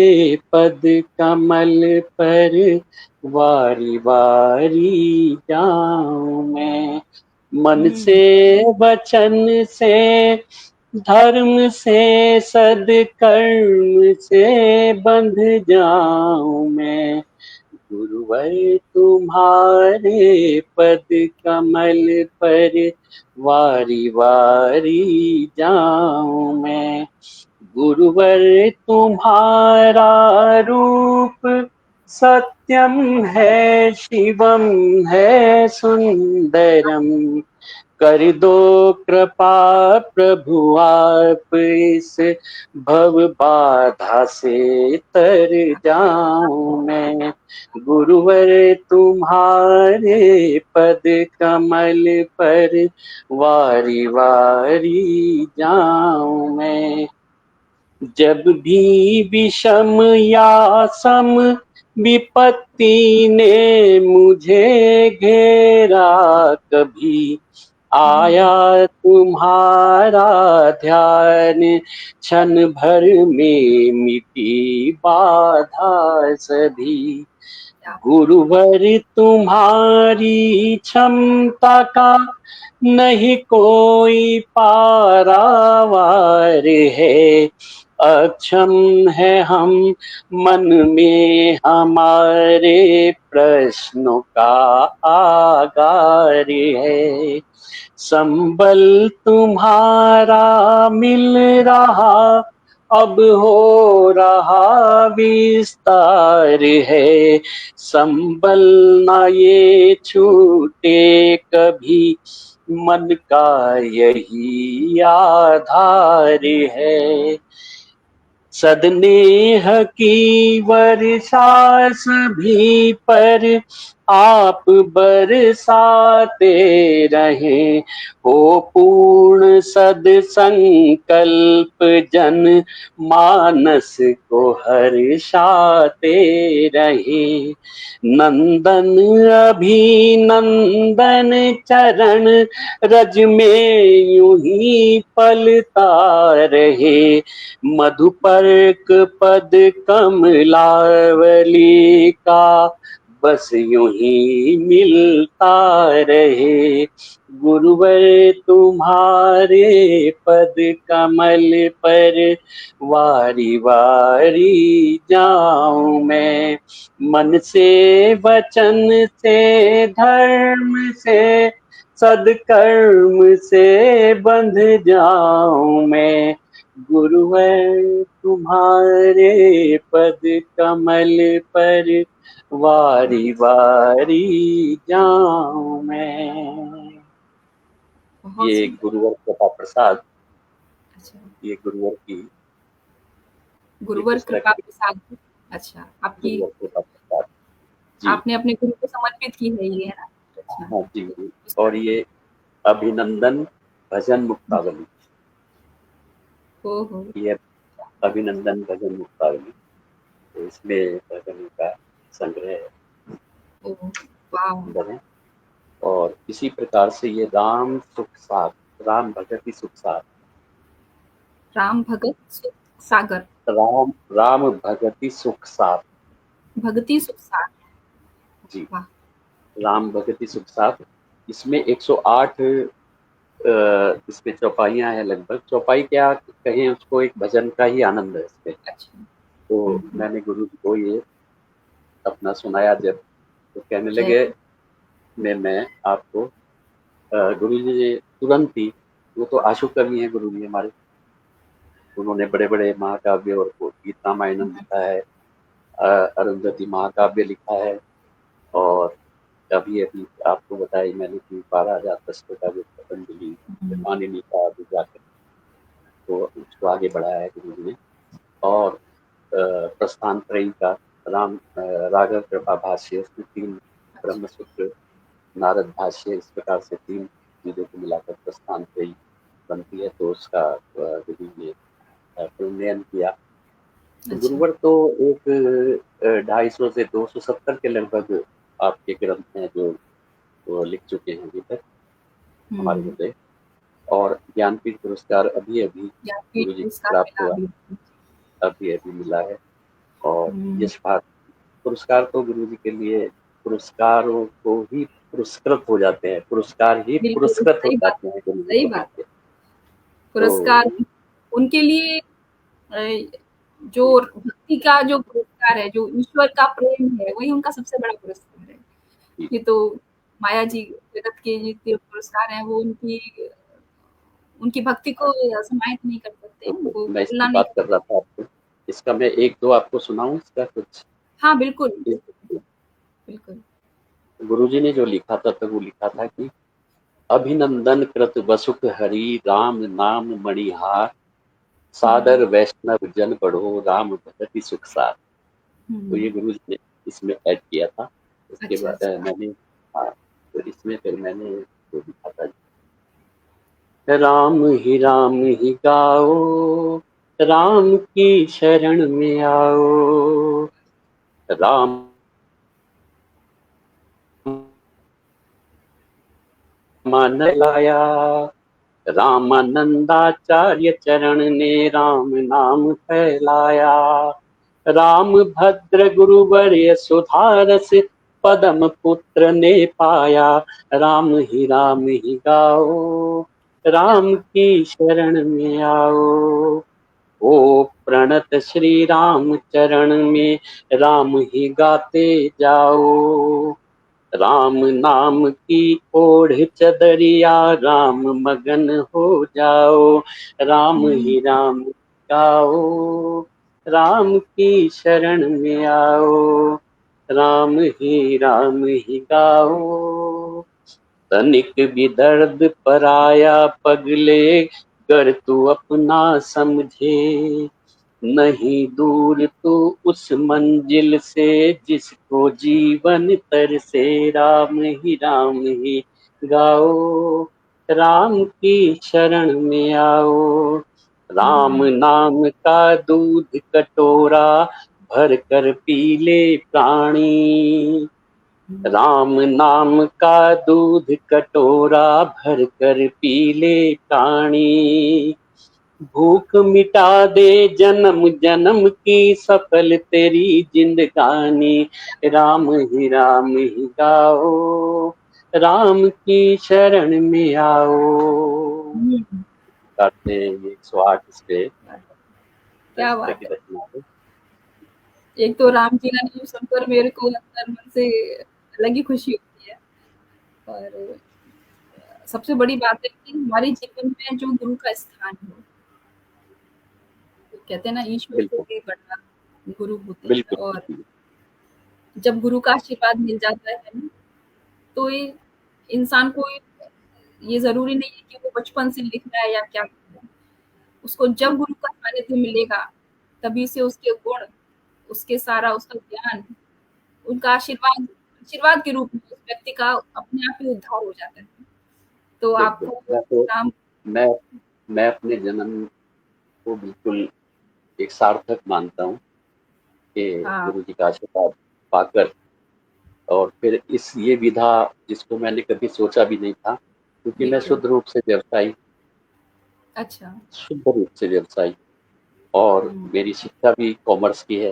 [SPEAKER 2] पद कमल पर, वारी वारी जाऊं मैं। मन से,
[SPEAKER 1] हुँ,
[SPEAKER 2] वचन से, धर्म से, सद्कर्म से बंध जाऊं मैं। गुरुवर तुम्हारे पद कमल पर, वारी वारी जाऊं मैं। गुरुवर तुम्हारा रूप सत्यम है, शिवम है, सुंदरम। कर दो कृपा प्रभु आप, इस भव बाधा से तर जाऊं मैं। गुरुवर तुम्हारे पद कमल पर, वारी वारी जाऊं मैं। जब भी विषम या सम विपत्ति ने मुझे घेरा, कभी
[SPEAKER 1] हुँ,
[SPEAKER 2] आया तुम्हारा ध्यान, क्षण भर में मिटी बाधा सभी।
[SPEAKER 1] क्या
[SPEAKER 2] गुरुवर तुम्हारी क्षमता का नहीं कोई पारावार है। अक्षम है हम, मन में हमारे प्रश्नों का आगार है। संबल तुम्हारा मिल रहा, अब हो रहा विस्तार है। संबल ना ये छूटे कभी, मन का यही आधार है। सदनेह की वर्षा सभी पर आप बरसाते रहें। हो पूर्ण सद संकल्प जन मानस को हर्षाते रहे। नंदन अभिनंदन चरण रज में यूं ही पलता रहे। मधुपर्क पद कमलावली का बस यूं ही मिलता रहे। गुरुवर तुम्हारे पद कमल पर वारी वारी जाऊं मैं, मन से वचन से धर्म से सदकर्म से बंध जाऊं मैं। गुरुवर तुम्हारे पद कमल पर वारी वारी जाऊं मैं।
[SPEAKER 1] बहुत
[SPEAKER 2] ये
[SPEAKER 1] सुंदर।
[SPEAKER 2] गुरुवर कृपा प्रसाद,
[SPEAKER 1] अच्छा,
[SPEAKER 2] ये गुरुवर की ये
[SPEAKER 1] गुरुवर
[SPEAKER 2] पुस्तक
[SPEAKER 1] कृपा
[SPEAKER 2] है।
[SPEAKER 1] प्रसाद। अच्छा, आपकी
[SPEAKER 2] गुरुवर कृपा प्रसाद जी।
[SPEAKER 1] आपने अपने गुरु को समर्पित की है ये, है ना? अच्छा,
[SPEAKER 2] हाँ जी। और
[SPEAKER 1] पुस्तक।
[SPEAKER 2] ये अभिनंदन भजन मुक्तावली,
[SPEAKER 1] ओहो!
[SPEAKER 2] ये अभिनंदन भजन मुक्तावली, तो इसमें भजन का संग्रह है,
[SPEAKER 1] ओह! वाह!
[SPEAKER 2] सुंदर है। और इसी प्रकार से ये राम सुख साथ, राम भगति सुख साथ,
[SPEAKER 1] राम भगत सुख सागर,
[SPEAKER 2] राम राम भगति सुख साथ
[SPEAKER 1] भगति सुख सागर।
[SPEAKER 2] जी।
[SPEAKER 1] वाह!
[SPEAKER 2] राम भगति सुख साथ, इसमें 108 इसमें चौपाइयाँ हैं लगभग। चौपाई क्या कहें उसको, एक भजन का ही आनंद है इसमें।
[SPEAKER 1] अच्छा।
[SPEAKER 2] तो
[SPEAKER 1] हुँ।
[SPEAKER 2] मैंने गुरु जी को ये अपना सुनाया जब, तो कहने
[SPEAKER 1] जय
[SPEAKER 2] लगे मैं आपको गुरु जी ने तुरंत ही, वो तो आशु कवि हैं गुरु जी हमारे, उन्होंने बड़े बड़े महाकाव्य और गीत रामायणम लिखा है, अरुंधति महाकाव्य लिखा है। और अभी अभी आपको बताई मैंने कि 12,000 पुस्तकों का जो पतंजलि
[SPEAKER 1] हुँ।
[SPEAKER 2] पाणिनि का अभी जाकर, तो उसको आगे बढ़ाया है गुरु जी ने। और प्रस्थान त्रयी का राघव कृपा भाष्य, उसमें 3
[SPEAKER 1] अच्छा।
[SPEAKER 2] ब्रह्मसूत्र, नारद भाष्य, इस प्रकार से 3 चीजों को मिलाकर प्रस्थान त्रयी बनती है। तो उसका गुरु जी ने पुनर्नयन किया। तो
[SPEAKER 1] अच्छा।
[SPEAKER 2] गुरुवर तो एक 250 से 270 के लगभग आपके ग्रंथ हैं जो वो लिख चुके हैं अभी तक हमारे
[SPEAKER 1] हुँ।
[SPEAKER 2] हृदय। और ज्ञानपीठ पुरस्कार अभी अभी
[SPEAKER 1] ज्ञानपीठ
[SPEAKER 2] गुरु जी को
[SPEAKER 1] पुरस्कार
[SPEAKER 2] प्राप्त
[SPEAKER 1] मिला
[SPEAKER 2] हुआ,
[SPEAKER 1] अभी।
[SPEAKER 2] अभी अभी मिला है। और
[SPEAKER 1] हुँ।
[SPEAKER 2] यश भारत पुरस्कार तो गुरु जी के लिए, पुरस्कारों को ही पुरस्कृत हो जाते हैं, पुरस्कार ही
[SPEAKER 1] बिल्कुल,
[SPEAKER 2] पुरस्कृत हो
[SPEAKER 1] सही बात
[SPEAKER 2] जाते हैं गुरु जी
[SPEAKER 1] सही
[SPEAKER 2] को
[SPEAKER 1] बात।
[SPEAKER 2] मिलके। तो
[SPEAKER 1] पुरस्कार उनके लिए जो
[SPEAKER 2] जी,
[SPEAKER 1] भक्ति का जो पुरस्कार है, जो ईश्वर का प्रेम है, वही उनका सबसे बड़ा पुरस्कार है।
[SPEAKER 2] जी,
[SPEAKER 1] ये तो माया जी जगत के जितने पुरस्कार हैं, वो उनकी उनकी भक्ति को समाहित नहीं कर सकते,
[SPEAKER 2] तो
[SPEAKER 1] उनको
[SPEAKER 2] मैं
[SPEAKER 1] तुलना
[SPEAKER 2] इसकी
[SPEAKER 1] नहीं
[SPEAKER 2] बात
[SPEAKER 1] कर
[SPEAKER 2] कर रहा
[SPEAKER 1] सकते।
[SPEAKER 2] था आपको। इसका मैं 1-2 आपको सुनाऊँ इसका कुछ?
[SPEAKER 1] हाँ, बिल्कुल, बिल्कुल, बिल्कुल।
[SPEAKER 2] गुरुजी ने जो लिखा था तो वो लिखा था कि अभिनंदन कृत बसुक हरि राम नाम मणिहार,
[SPEAKER 1] हुँ।
[SPEAKER 2] सादर वैष्णव जन बढ़ो राम भगति सुख सार। तो
[SPEAKER 1] हुँ।
[SPEAKER 2] ये गुरु जी ने इसमें ऐड किया था। उसके
[SPEAKER 1] अच्छा,
[SPEAKER 2] बाद
[SPEAKER 1] अच्छा।
[SPEAKER 2] मैंने, हाँ, तो इसमें फिर मैंने वो लिखा था, राम ही गाओ, राम की शरण में आओ, राम मन लाया, रामानंदाचार्य चरण ने राम नाम फैलाया। राम भद्र गुरुवर्य सुधारस, पदम पुत्र ने पाया। राम ही गाओ,
[SPEAKER 1] क्या
[SPEAKER 2] राम
[SPEAKER 1] बात!
[SPEAKER 2] की शरण में आओ। ओ प्रणत श्री राम चरण में राम ही गाते जाओ। राम नाम की ओढ़ चदरिया राम मगन हो जाओ।
[SPEAKER 1] हुँ।
[SPEAKER 2] राम गाओ, राम की शरण में आओ। राम ही गाओ। तनिक भी दर्द पराया पगले, कर तू अपना समझे। नहीं दूर तू उस मंजिल से जिसको जीवन तर से। राम ही गाओ, राम की शरण में आओ। राम
[SPEAKER 1] हुँ।
[SPEAKER 2] नाम का दूध कटोरा भर कर पी ले प्राणी।
[SPEAKER 1] हुँ।
[SPEAKER 2] राम नाम का दूध कटोरा भर कर पी ले प्राणी। भूख मिटा दे जन्म जन्म की सफल तेरी जिंदगानी, राम ही गाओ, राम की शरण में आओ।
[SPEAKER 1] हम्म,
[SPEAKER 2] गाते हैं 108 इस पे
[SPEAKER 1] क्या
[SPEAKER 2] की
[SPEAKER 1] बात है।
[SPEAKER 2] रचना है।
[SPEAKER 1] एक तो राम जी का नाम सुनकर मेरे को अंदर मन से अलग ही खुशी होती है। और सबसे बड़ी बात है कि हमारे जीवन में जो गुरु का स्थान है, तो कहते हैं ना, ईश्वर से
[SPEAKER 2] बिल्कुल
[SPEAKER 1] भी बड़ा गुरु होते हैं।
[SPEAKER 2] बिल्कुल
[SPEAKER 1] और
[SPEAKER 2] बिल्कुल
[SPEAKER 1] जब गुरु का आशीर्वाद मिल जाता है ना, तो ये इंसान को ये ज़रूरी नहीं है कि वो बचपन से लिख रहा है या क्या कर रहा है। उसको जब गुरु का सानिध्य मिलेगा, तभी से उसके गुण, उसके सारा उसका ज्ञान, उनका आशीर्वाद आशीर्वाद के रूप में उस व्यक्ति का अपने आप ही उद्धार हो जाता है। तो
[SPEAKER 2] बिल्कुल।
[SPEAKER 1] आपको
[SPEAKER 2] मैं तो
[SPEAKER 1] राम।
[SPEAKER 2] मैं मैं अपने जन्म को बिल्कुल एक सार्थक मानता हूँ कि
[SPEAKER 1] हाँ,
[SPEAKER 2] गुरु जी का आशीर्वाद पाकर, और फिर इस ये विधा जिसको मैंने कभी सोचा भी नहीं था, क्योंकि मैं
[SPEAKER 1] बिल्कुल। अच्छा।
[SPEAKER 2] शुद्ध रूप से व्यवसायी, और
[SPEAKER 1] हुँ,
[SPEAKER 2] मेरी शिक्षा भी कॉमर्स की है।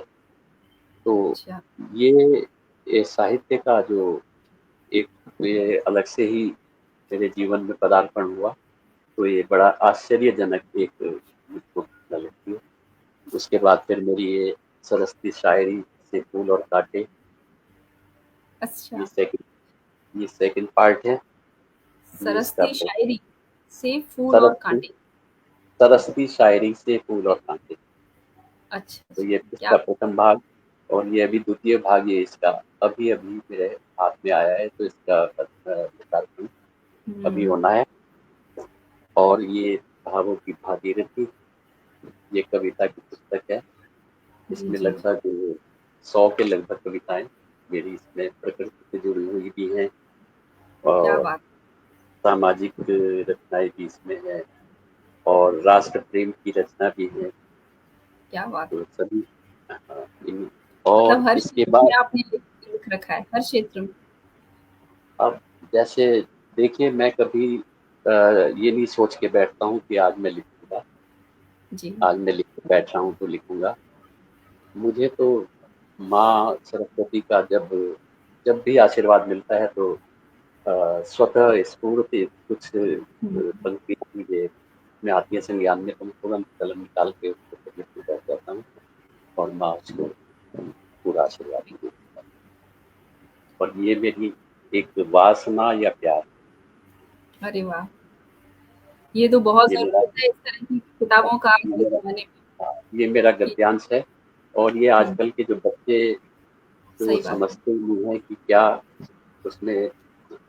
[SPEAKER 2] तो
[SPEAKER 1] अच्छा।
[SPEAKER 2] ये ये साहित्य का जो एक ये अलग से ही मेरे जीवन में पदार्पण हुआ, तो ये बड़ा आश्चर्यजनक एक मुझको घटना लगती है। उसके बाद फिर मेरी ये सरस्वती शायरी से फूल और कांटे, ये
[SPEAKER 1] अच्छा,
[SPEAKER 2] सेकंड पार्ट है। ये इसका
[SPEAKER 1] सरस्वती शायरी से फूल और
[SPEAKER 2] सरस्वती
[SPEAKER 1] कांटे।
[SPEAKER 2] सरस्वती शायरी से फूल और कांटे,
[SPEAKER 1] अच्छा,
[SPEAKER 2] तो
[SPEAKER 1] अच्छा,
[SPEAKER 2] ये
[SPEAKER 1] क्या।
[SPEAKER 2] इसका प्रथम भाग, और ये अभी द्वितीय भाग ये इसका अभी मेरे हाथ में आया है, तो इसका लोकार्पण अभी
[SPEAKER 1] हुँ,
[SPEAKER 2] होना है। और ये भावों की भागीरथी, ये कविता की पुस्तक है।
[SPEAKER 1] जी,
[SPEAKER 2] इसमें
[SPEAKER 1] जी, जी,
[SPEAKER 2] लगभग 100 के लगभग कविताएं मेरी इसमें प्रकृति से जुड़ी हुई भी हैं,
[SPEAKER 1] क्या
[SPEAKER 2] और
[SPEAKER 1] बात।
[SPEAKER 2] सामाजिक रचनाएं भी इसमें है, और राष्ट्र प्रेम की रचना भी है।
[SPEAKER 1] क्या बात
[SPEAKER 2] तो
[SPEAKER 1] है।
[SPEAKER 2] सभी इन,
[SPEAKER 1] मतलब
[SPEAKER 2] और
[SPEAKER 1] हर
[SPEAKER 2] इसके
[SPEAKER 1] क्षेत्र
[SPEAKER 2] बाद
[SPEAKER 1] में आपने लिख रखा है, हर क्षेत्र में।
[SPEAKER 2] अब जैसे देखिए, मैं कभी ये नहीं सोच के बैठता हूँ कि आज मैं लिखूंगा,
[SPEAKER 1] जी,
[SPEAKER 2] आज मैं लिख के बैठ रहा हूँ तो लिखूंगा। मुझे तो माँ सरस्वती का जब भी आशीर्वाद मिलता है, तो स्वतः स्फूर्त कुछ
[SPEAKER 1] हुँ,
[SPEAKER 2] पंक्तियाँ मुझे में आती है संज्ञान में, तो मैं तुरंत कलम निकाल के उसको फिर लिखने बैठ जाता हूँ, और माँ उसको पूरा आशीर्वाद मुझे देती है। और ये मेरी एक वासना या प्यार,
[SPEAKER 1] अरे वाह! ये तो बहुत
[SPEAKER 2] ये मेरा
[SPEAKER 1] ज़रूरत है इस तरह की किताबों का आज
[SPEAKER 2] ये
[SPEAKER 1] के
[SPEAKER 2] मेरा
[SPEAKER 1] ज़माने में।
[SPEAKER 2] ये मेरा
[SPEAKER 1] कि
[SPEAKER 2] गद्यांश है। और ये
[SPEAKER 1] हुँ,
[SPEAKER 2] आजकल के जो बच्चे जो
[SPEAKER 1] सही बात है।
[SPEAKER 2] समझते ही नहीं है कि क्या उसमें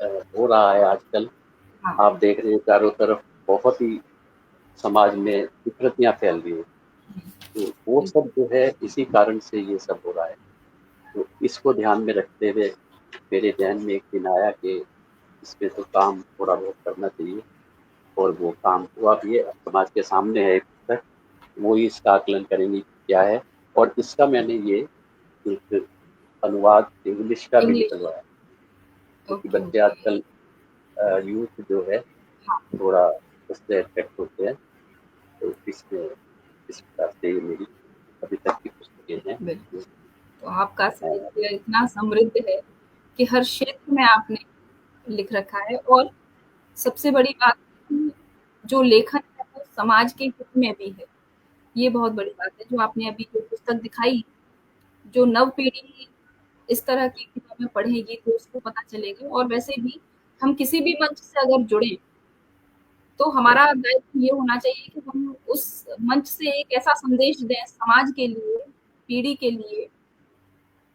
[SPEAKER 2] हो रहा है आजकल।
[SPEAKER 1] हाँ,
[SPEAKER 2] आप देख रहे हैं चारों तरफ बहुत ही समाज में विकृतियां फैल रही है, तो वो सब
[SPEAKER 1] बिल्कुल।
[SPEAKER 2] जो है इसी कारण से ये सब हो रहा है। तो इसको ध्यान में रखते हुए मेरे ध्यान में एक दिन आया कि इस पे तो काम थोड़ा बहुत करना चाहिए, और वो काम हुआ भी है। समाज के सामने है एक पुस्तक, वो ही इसका आकलन करेंगे कि क्या है। और इसका मैंने ये एक अनुवाद इंग्लिश का भी
[SPEAKER 1] इंग्लिश।
[SPEAKER 2] निकलवाया, क्योंकि
[SPEAKER 1] ओके,
[SPEAKER 2] बच्चे
[SPEAKER 1] ओके।
[SPEAKER 2] आजकल यूथ जो है
[SPEAKER 1] हाँ,
[SPEAKER 2] थोड़ा उससे अट्रैक्ट होते हैं। तो इसमें इस प्रकार से ये मेरी अभी तक की पुस्तकें हैं।
[SPEAKER 1] बिल्कुल। तो आपका
[SPEAKER 2] अ,
[SPEAKER 1] साहित्य इतना समृद्ध है कि हर क्षेत्र में आपने लिख रखा है। और सबसे बड़ी बात कि जो लेखन है वो समाज के हित में भी है। ये बहुत बड़ी बात है जो आपने अभी जो पुस्तक दिखाई, जो नव पीढ़ी इस तरह की किताबें पढ़ेगी तो उसको पता चलेगा। और वैसे भी हम किसी भी मंच से अगर जुड़े, तो हमारा दायित्व ये होना चाहिए कि हम उस मंच से एक ऐसा संदेश दें समाज के लिए, पीढ़ी के लिए,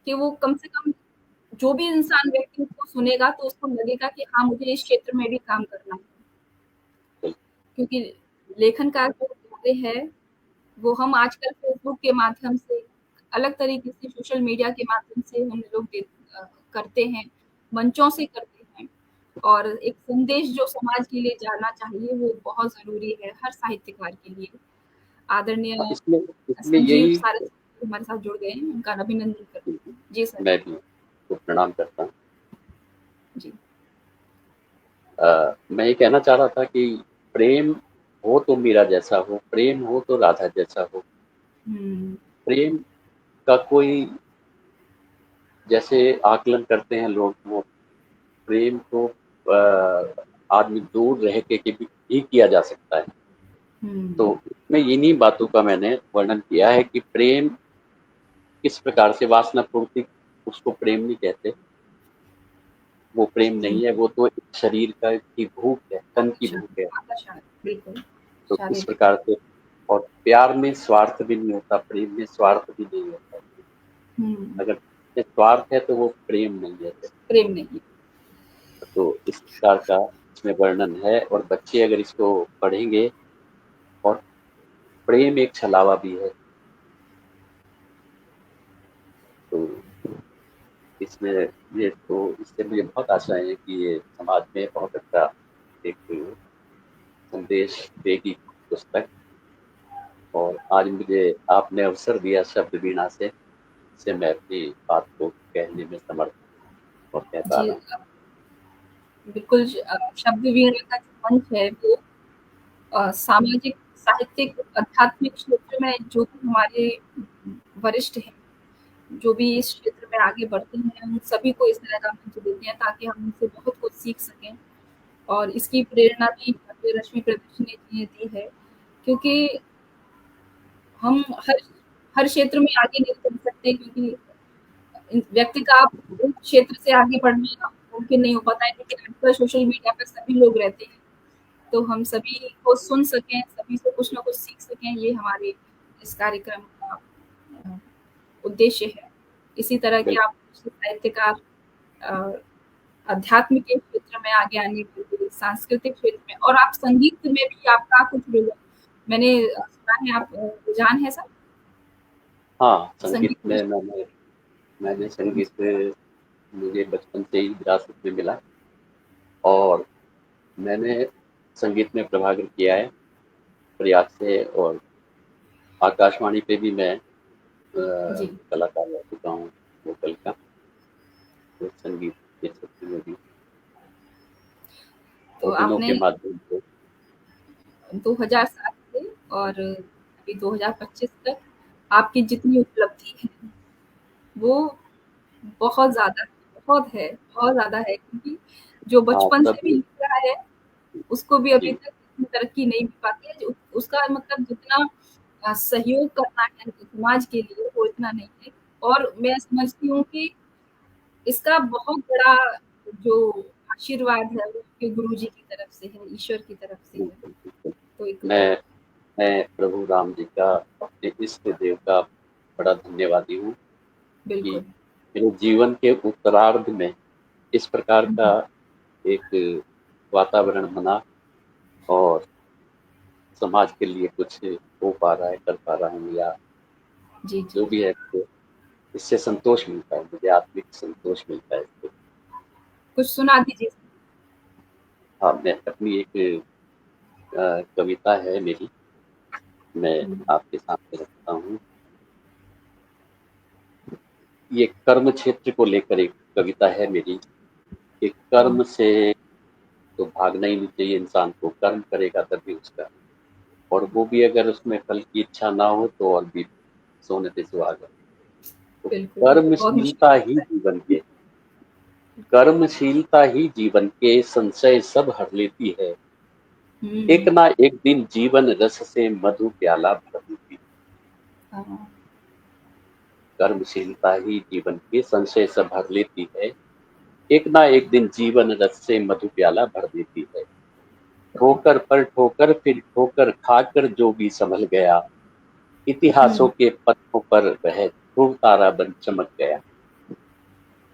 [SPEAKER 1] कि वो कम से कम जो भी इंसान व्यक्ति उसको सुनेगा तो उसको लगेगा कि हाँ, मुझे इस क्षेत्र में भी काम करना है। क्योंकि लेखन का जो कार्य है, वो हम आजकल फ़ेसबुक के माध्यम से, अलग तरीके से सोशल मीडिया के माध्यम से हम लोग करते हैं, मंचों से करते हैं। और एक संदेश जो समाज के लिए जाना चाहिए, वो बहुत ज़रूरी है हर साहित्यकार के लिए। आदरणीय
[SPEAKER 2] इसमें इसमें
[SPEAKER 1] संजीव
[SPEAKER 2] यही
[SPEAKER 1] सारस्वत जी हमारे साथ जुड़ गए हैं, उनका अभिनंदन करती हूँ। जी सर।
[SPEAKER 2] मैं भी तो प्रणाम करता हूँ।
[SPEAKER 1] जी।
[SPEAKER 2] मैं ये कहना चाह रहा था कि प्रेम हो तो मीरा जैसा हो, प्रेम हो तो राधा जैसा हो।
[SPEAKER 1] हम्म,
[SPEAKER 2] प्रेम का कोई जैसे आकलन करते हैं लोग, वो प्रेम को आदमी दूर रह के भी किया जा सकता है। तो
[SPEAKER 1] हम्म,
[SPEAKER 2] इसमें इन्हीं बातों का मैंने वर्णन किया है कि प्रेम किस प्रकार से वासना पूर्ति, उसको प्रेम नहीं कहते, वो प्रेम
[SPEAKER 1] हम्म,
[SPEAKER 2] नहीं है, वो तो एक शरीर का की भूख है, तन की
[SPEAKER 1] आकर्षण,
[SPEAKER 2] भूख है।
[SPEAKER 1] आकर्षण, बिल्कुल,
[SPEAKER 2] तो इस
[SPEAKER 1] शारीरिक।
[SPEAKER 2] प्रकार से, और प्यार में स्वार्थ भी नहीं होता, प्रेम में स्वार्थ भी नहीं होता।
[SPEAKER 1] हम्म,
[SPEAKER 2] अगर स्वार्थ है तो वो प्रेम नहीं है।
[SPEAKER 1] प्रेम नहीं।
[SPEAKER 2] तो इस प्रकार का इसमें वर्णन है, और बच्चे अगर इसको पढ़ेंगे, और प्रेम एक छलावा भी है, तो इसमें ये तो इससे मुझे बहुत आशा है कि ये समाज में बहुत अच्छा एक संदेश देगी पुस्तक। और आज मुझे आपने अवसर दिया शब्द वीणा से मैं अपनी बात को कहने में समर्थ और कह पा
[SPEAKER 1] जी,
[SPEAKER 2] रहा हूँ।
[SPEAKER 1] बिल्कुल। शब्द वीणा का जो मंच है वो सामाजिक, साहित्यिक, आध्यात्मिक क्षेत्र में जो भी हमारे वरिष्ठ हैं, जो भी इस क्षेत्र में आगे बढ़ते हैं, उन सभी को इस तरह का मंच देते हैं ताकि हम उनसे बहुत कुछ सीख सकें। और इसकी प्रेरणा भी हमें रश्मि प्रियदर्शनी जी ने दी है, क्योंकि हम हर क्षेत्र में आगे नहीं बढ़ सकते, क्योंकि व्यक्ति का उस क्षेत्र से आगे बढ़ना मुमकिन नहीं हो पाता है, लेकिन आजकल सोशल मीडिया पर सभी लोग रहते हैं, तो हम सभी को सुन सकें, सभी से कुछ ना कुछ सीख सकें, ये हमारे इस कार्यक्रम का अ, उद्देश्य है। इसी तरह के आप साहित्यकार अध्यात्म के क्षेत्र में आगे आने के लिए, सांस्कृतिक क्षेत्र में, और आप संगीत में भी आपका कुछ मैंने सुना है, आप रुझान है सर
[SPEAKER 2] हाँ, संगीत
[SPEAKER 1] संगीत में?
[SPEAKER 2] में मैंने संगीत मुझे बचपन से ही विरासत में मिला, और मैंने संगीत में प्रभाकर किया है प्रयास से, और आकाशवाणी पे भी मैं
[SPEAKER 1] जी,
[SPEAKER 2] कलाकार रह चुका हूँ वोकल का, तो संगीत के क्षेत्र में भी,
[SPEAKER 1] तो
[SPEAKER 2] और दिनों
[SPEAKER 1] आपने
[SPEAKER 2] के माध्यम से।
[SPEAKER 1] 2007 से और अभी 2025 तक आपकी जितनी उपलब्धि है वो बहुत ज़्यादा, बहुत ज़्यादा है, क्योंकि जो
[SPEAKER 2] हाँ,
[SPEAKER 1] बचपन से भी
[SPEAKER 2] सब।
[SPEAKER 1] लिख रहा है, उसको भी अभी
[SPEAKER 2] जी।
[SPEAKER 1] तक इतनी तरक्की नहीं मिल पाती है। जो उसका मतलब जितना सहयोग करना है समाज के लिए, वो इतना नहीं है। और मैं समझती हूँ कि इसका बहुत बड़ा जो आशीर्वाद है, वो आपके गुरुजी की तरफ से है, ईश्वर की तरफ से है।
[SPEAKER 2] बिल्कुल, बिल्कुल।
[SPEAKER 1] तो एक
[SPEAKER 2] मैं मैं प्रभु राम जी का, अपने इष्ट देव का बड़ा धन्यवादी हूँ कि
[SPEAKER 1] बिल्कुल।
[SPEAKER 2] मेरे जीवन के उत्तरार्ध में इस प्रकार
[SPEAKER 1] हुँ,
[SPEAKER 2] का एक वातावरण बना, और समाज के लिए कुछ हो पा रहा है, कर पा रहा हूँ, या
[SPEAKER 1] जी,
[SPEAKER 2] जो
[SPEAKER 1] जी।
[SPEAKER 2] भी है, तो इससे संतोष मिलता है, मुझे आत्मिक संतोष मिलता है इससे।
[SPEAKER 1] कुछ सुना दीजिए।
[SPEAKER 2] हाँ, मैं अपनी एक कविता है मेरी, मैं
[SPEAKER 1] हुँ,
[SPEAKER 2] आपके सामने रखता हूँ। ये कर्म क्षेत्र को लेकर एक कविता है मेरी, कि
[SPEAKER 1] हुँ,
[SPEAKER 2] कर्म से तो भागना ही नहीं चाहिए इंसान को, कर्म करेगा तभी उसका, और वो भी अगर उसमें फल की इच्छा ना हो तो और भी सोने पे सुहागा। तो
[SPEAKER 1] बिल्कुल, ये तो बहुत मुश्किल
[SPEAKER 2] कर्मशीलता ही
[SPEAKER 1] होता है।
[SPEAKER 2] जीवन के, कर्मशीलता ही जीवन के संशय सब हर लेती है। एक
[SPEAKER 1] हुँ,
[SPEAKER 2] ना एक दिन जीवन रस से मधु प्याला भर देती है।
[SPEAKER 1] हाँ,
[SPEAKER 2] कर्मशीलता ही जीवन के संशय सब हर लेती है। एक ना एक दिन जीवन रस से मधु प्याला भर देती है। ठोकर पर ठोकर फिर ठोकर खाकर जो भी संभल गया, इतिहासों
[SPEAKER 1] हुँ,
[SPEAKER 2] के पन्नों पर वह ध्रुव तारा बन चमक गया।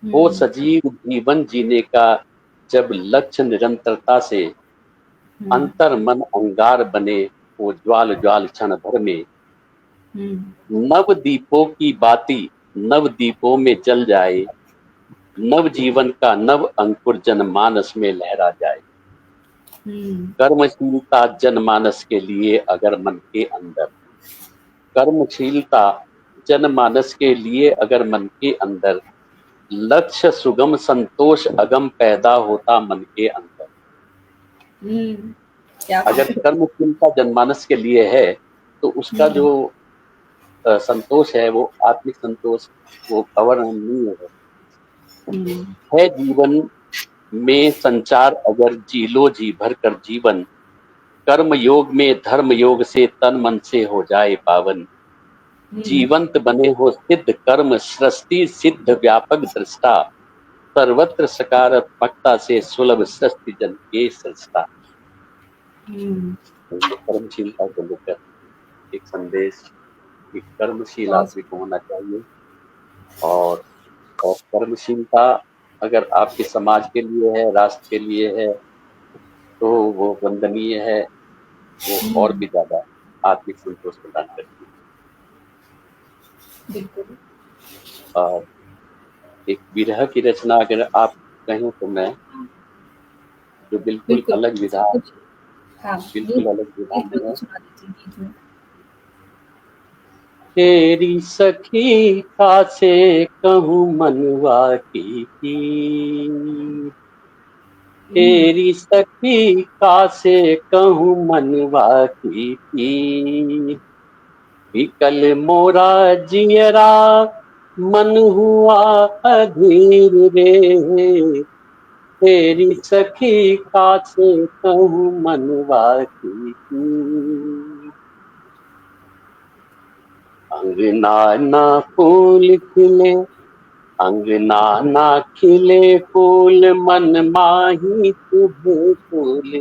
[SPEAKER 2] वो
[SPEAKER 1] हुँ,
[SPEAKER 2] सजीव जीवन जीने का जब लक्ष्य निरंतरता से,
[SPEAKER 1] हुँ,
[SPEAKER 2] अंतर मन अंगार बने, वो ज्वाल ज्वाल क्षण भर में,
[SPEAKER 1] हुँ,
[SPEAKER 2] नव दीपों की बाती नव दीपों में जल जाए, नव जीवन का नव अंकुर जनमानस में लहरा जाए।
[SPEAKER 1] हुँ,
[SPEAKER 2] कर्मशीलता जनमानस के लिए अगर मन के अंदर, कर्मशीलता जनमानस के लिए अगर मन के अंदर, लक्ष्य सुगम संतोष अगम पैदा होता मन के अंदर।
[SPEAKER 1] हुँ। क्या
[SPEAKER 2] अगर
[SPEAKER 1] बात
[SPEAKER 2] कर्मशीलता जनमानस के लिए है तो उसका
[SPEAKER 1] है।
[SPEAKER 2] जो संतोष है वो आत्मिक संतोष, वो अवर्णनीय
[SPEAKER 1] हुँ,
[SPEAKER 2] है जीवन में संचार अगर जी लो जी भर कर जीवन, कर्म योग में धर्म योग से तन मन से हो जाए पावन,
[SPEAKER 1] हुँ,
[SPEAKER 2] जीवंत बने हो सिद्ध कर्म सृष्टि सिद्ध व्यापक दृष्टा, सर्वत्र सकारात्मकता से सुलभ सृष्टि जन के सृष्टा।
[SPEAKER 1] हुँ,
[SPEAKER 2] कर्मशीलता को लेकर एक संदेश कि कर्मशील
[SPEAKER 1] बहुत
[SPEAKER 2] आदमी को होना चाहिए। और कर्मशीलता अगर आपके समाज के लिए है, राष्ट्र के लिए है, तो वो वंदनीय है, वो और
[SPEAKER 1] हुँ,
[SPEAKER 2] भी ज्यादा आत्मिक संतोष प्रदान करती
[SPEAKER 1] बिल्कुल,
[SPEAKER 2] है। और एक विरह की रचना अगर आप कहें तो मैं, जो बिल्कुल
[SPEAKER 1] बिल्कुल,
[SPEAKER 2] अलग विधा,
[SPEAKER 1] कुछ हाँ,
[SPEAKER 2] बिल्कुल
[SPEAKER 1] गीत
[SPEAKER 2] अलग विधा
[SPEAKER 1] गीत
[SPEAKER 2] में
[SPEAKER 1] बिल्कुल
[SPEAKER 2] है।
[SPEAKER 1] सुना दीजिए गीत में।
[SPEAKER 2] तेरी सखी का से कहूँ मनवा की पीर,
[SPEAKER 1] हुँ,
[SPEAKER 2] तेरी सखी का से कहूँ मनवा की पीर, विकल मोरा जियरा मन हुआ अधीर रे, तेरी सखी का से कहूँ मनवा की पीर, अंगना ना फूल खिले, अंगना ना खिले फूल मन माही तुझे फूल,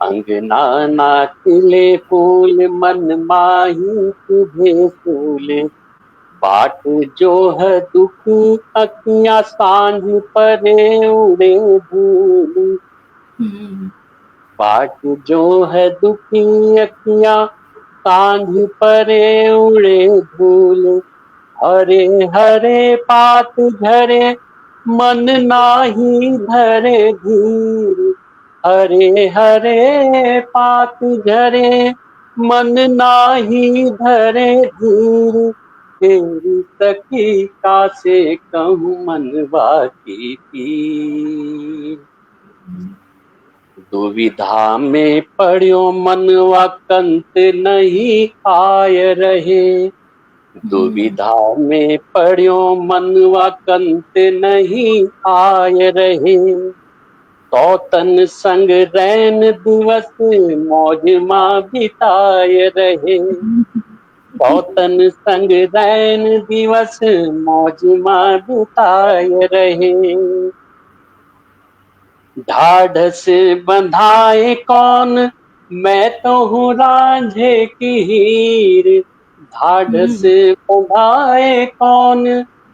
[SPEAKER 2] अंगना ना खिले फूल मन माही तुझे फूल, बाट जो है दुख अखियां सांझ परे उड़े धूल,
[SPEAKER 1] हुँ,
[SPEAKER 2] बाट जो है दुखी अखियां सांझ परे उड़े धूल, हरे हरे पात झरे मन नाही धरे धीर, हरे हरे पात झरे मन नाही धरे धीर, तेरी सखी का से कहूँ मनवा की पीर,
[SPEAKER 1] हुँ,
[SPEAKER 2] दुविधा में पड़ियो मनवा कंत नहीं आय रहे,
[SPEAKER 1] हुँ,
[SPEAKER 2] दुविधा में पड़ियो मनवा कंत नहीं आय रहे, तो तन संग रैन दिवस मौज माँ बिताए रहे, तो तन संग रैन दिवस मौज माँ बिताए रहे, ढाढ़स बंधाए कौन मैं तो हूँ रांझे की हीर, ढाढ़स
[SPEAKER 1] हुँ,
[SPEAKER 2] बंधाए कौन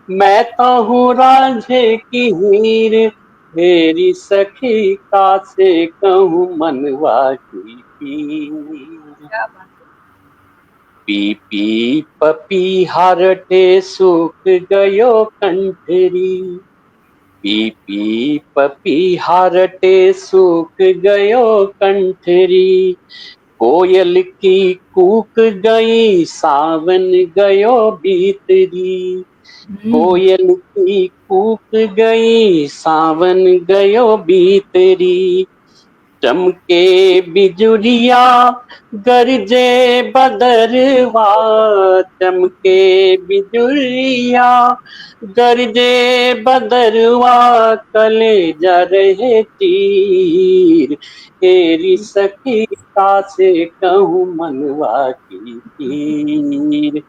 [SPEAKER 2] मैं तो हूँ रांझे की हीर, तेरी सखी का से कहूँ मनवा की पीर,
[SPEAKER 1] क्या बात है।
[SPEAKER 2] पी पी पपी हरटे सूख गयो कंठरी, पी पी पपी हारटे सूख गयो कंठरी, कोयल की कूक गई सावन गयो भीतरी,
[SPEAKER 1] हुँ,
[SPEAKER 2] कोयल की कूक गई सावन गयो भीतरी, चमके बिजुरिया गरजे बदरवा, चमके बिजुरिया गरजे बदरवा, कलेजा रहे तीर, तेरी सखी का से कहूँ मनवा की तीर,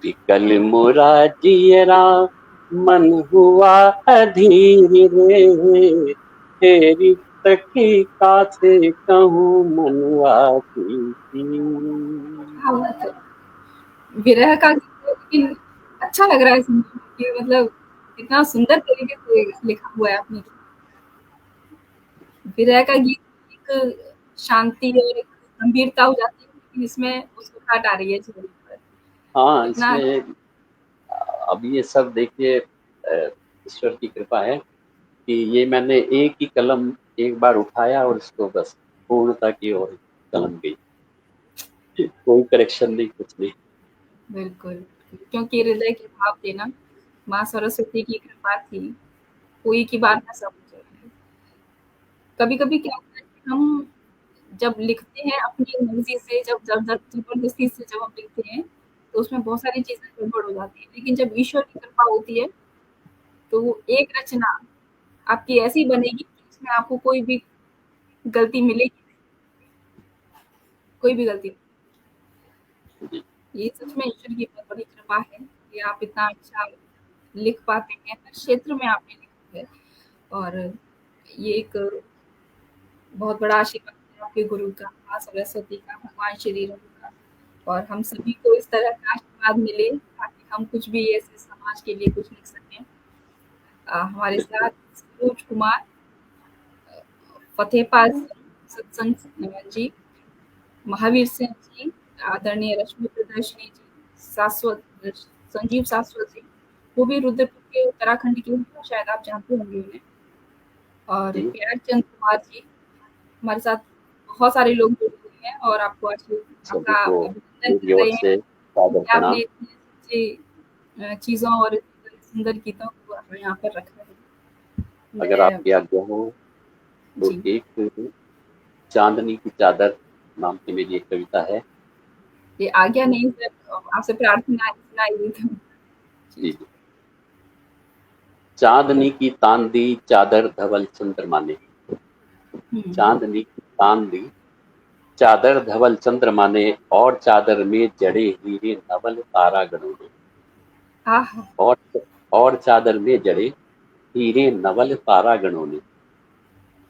[SPEAKER 2] विकल मोरा जियरा मन हुआ अधीर रे, तेरी सखी का से कहूँ मनवा की पीर।
[SPEAKER 1] क्या बात है। विरह का गीत है, लेकिन अच्छा लग रहा है सुनने में कि मतलब कितना सुंदर तरीके से लिखा हुआ है आपने। विरह का गीत एक शांति और एक गंभीरता हो जाती है, लेकिन इसमें मुस्कुराहट आ रही है चेहरे पर।
[SPEAKER 2] हाँ,
[SPEAKER 1] कितना
[SPEAKER 2] इसमें अब ये सब देखिए ईश्वर की कृपा है कि ये मैंने एक ही कलम एक बार उठाया और इसको बस पूर्णता की ओर कलम गई, कोई करेक्शन नहीं, कुछ नहीं।
[SPEAKER 1] बिल्कुल, क्योंकि हृदय के भाव थे ना, माँ सरस्वती की कृपा थी, कोई की बात ना समझे। कभी-कभी क्या होता है कि हम जब लिखते हैं अपनी मर्ज़ी से, जब ज़बरदस्ती से जब हम लिखते हैं, तो उसमें बहुत सारी चीज़ें गड़बड़ हो जाती हैं। लेकिन जब ईश्वर की कृपा होती है, तो वो एक रचना आपकी ऐसी बनेगी कि उसमें आपको कोई भी गलती मिलेगी नहीं, कोई भी गलती नहीं।
[SPEAKER 2] जी,
[SPEAKER 1] ये सच में ईश्वर की बहुत बड़ी कृपा है कि आप इतना अच्छा लिख पाते हैं, हर क्षेत्र में आपने लिखा है और ये एक बहुत बड़ा आशीर्वाद है आपके गुरु का, माँ सरस्वती का, भगवान श्री राम का और हम सभी को इस तरह का आशीर्वाद मिले ताकि हम कुछ भी ऐसे समाज के लिए कुछ लिख सकें। हमारे
[SPEAKER 2] बिल्कुल।
[SPEAKER 1] साथ सरोज कुमार, फतेहपाल सत्संग जी, महावीर सिंह जी, आदरणीय रश्मि प्रदर्शनी जी, शाश्वत संजीव शाश्वत जी, वो भी रुद्रपुर के उत्तराखंड के हैं, शायद आप जानते होंगे उन्हें। और
[SPEAKER 2] जी,
[SPEAKER 1] प्यारचंद कुमार जी, हमारे साथ बहुत सारे लोग जुड़े हुए हैं और आपको
[SPEAKER 2] सभी
[SPEAKER 1] आपका
[SPEAKER 2] को
[SPEAKER 1] अभिनंदन
[SPEAKER 2] मेरी
[SPEAKER 1] कर
[SPEAKER 2] ओर
[SPEAKER 1] रहे हैं
[SPEAKER 2] से सादर
[SPEAKER 1] कि आपने
[SPEAKER 2] प्रणाम।
[SPEAKER 1] इतनी अच्छी चीज़ों और इतने सुंदर गीतों को यहाँ पर रखा है।
[SPEAKER 2] अगर
[SPEAKER 1] मैं
[SPEAKER 2] आपकी आज्ञा हो तो
[SPEAKER 1] जी,
[SPEAKER 2] एक चांदनी की चादर नाम की मेरी एक कविता है।
[SPEAKER 1] ये आज्ञा नहीं सर, आपसे प्रार्थना सुनाई दी थी। जी,
[SPEAKER 2] जी, जी। चांदनी की तांदी चादर धवल चंद्रमा ने,
[SPEAKER 1] हुँ,
[SPEAKER 2] चांदनी की तांदी चादर धवल चंद्रमा ने, और चादर में जड़े हीरे नवल तारा गणों ने,
[SPEAKER 1] आहा!
[SPEAKER 2] और और चादर में जड़े हीरे नवल तारा गणों ने।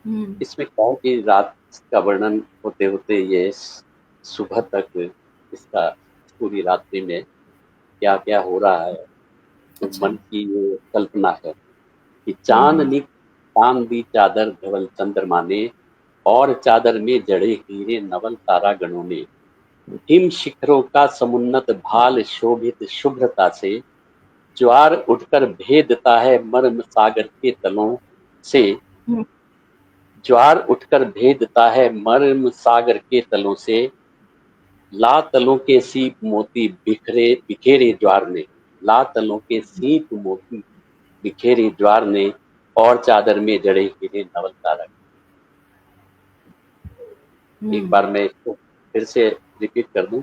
[SPEAKER 1] हुँ,
[SPEAKER 2] इसमें क्या है कि रात का वर्णन होते होते ये सुबह तक इसका पूरी रात्रि में क्या क्या हो रहा है, तो
[SPEAKER 1] अच्छा।
[SPEAKER 2] मन की ये कल्पना है कि
[SPEAKER 1] हुँ, हुँ,
[SPEAKER 2] चांदनी चांद दी चादर धवल चंद्रमा ने, और चादर में जड़े हीरे नवल तारा गणों ने, हिम शिखरों का समुन्नत भाल शोभित शुभ्रता से, ज्वार उठकर भेदता है मर्म सागर के तलों से,
[SPEAKER 1] हुँ,
[SPEAKER 2] ज्वार उठकर भेदता है मर्म सागर के तलों से, ला तलों के सीप मोती बिखरे बिखेरे ज्वार ने, ला तलों के सीप मोती बिखेरे ज्वार ने, और चादर में जड़े हीरे नवल तारा।
[SPEAKER 1] हुँ,
[SPEAKER 2] एक बार मैं इसको फिर से रिपीट कर दूं।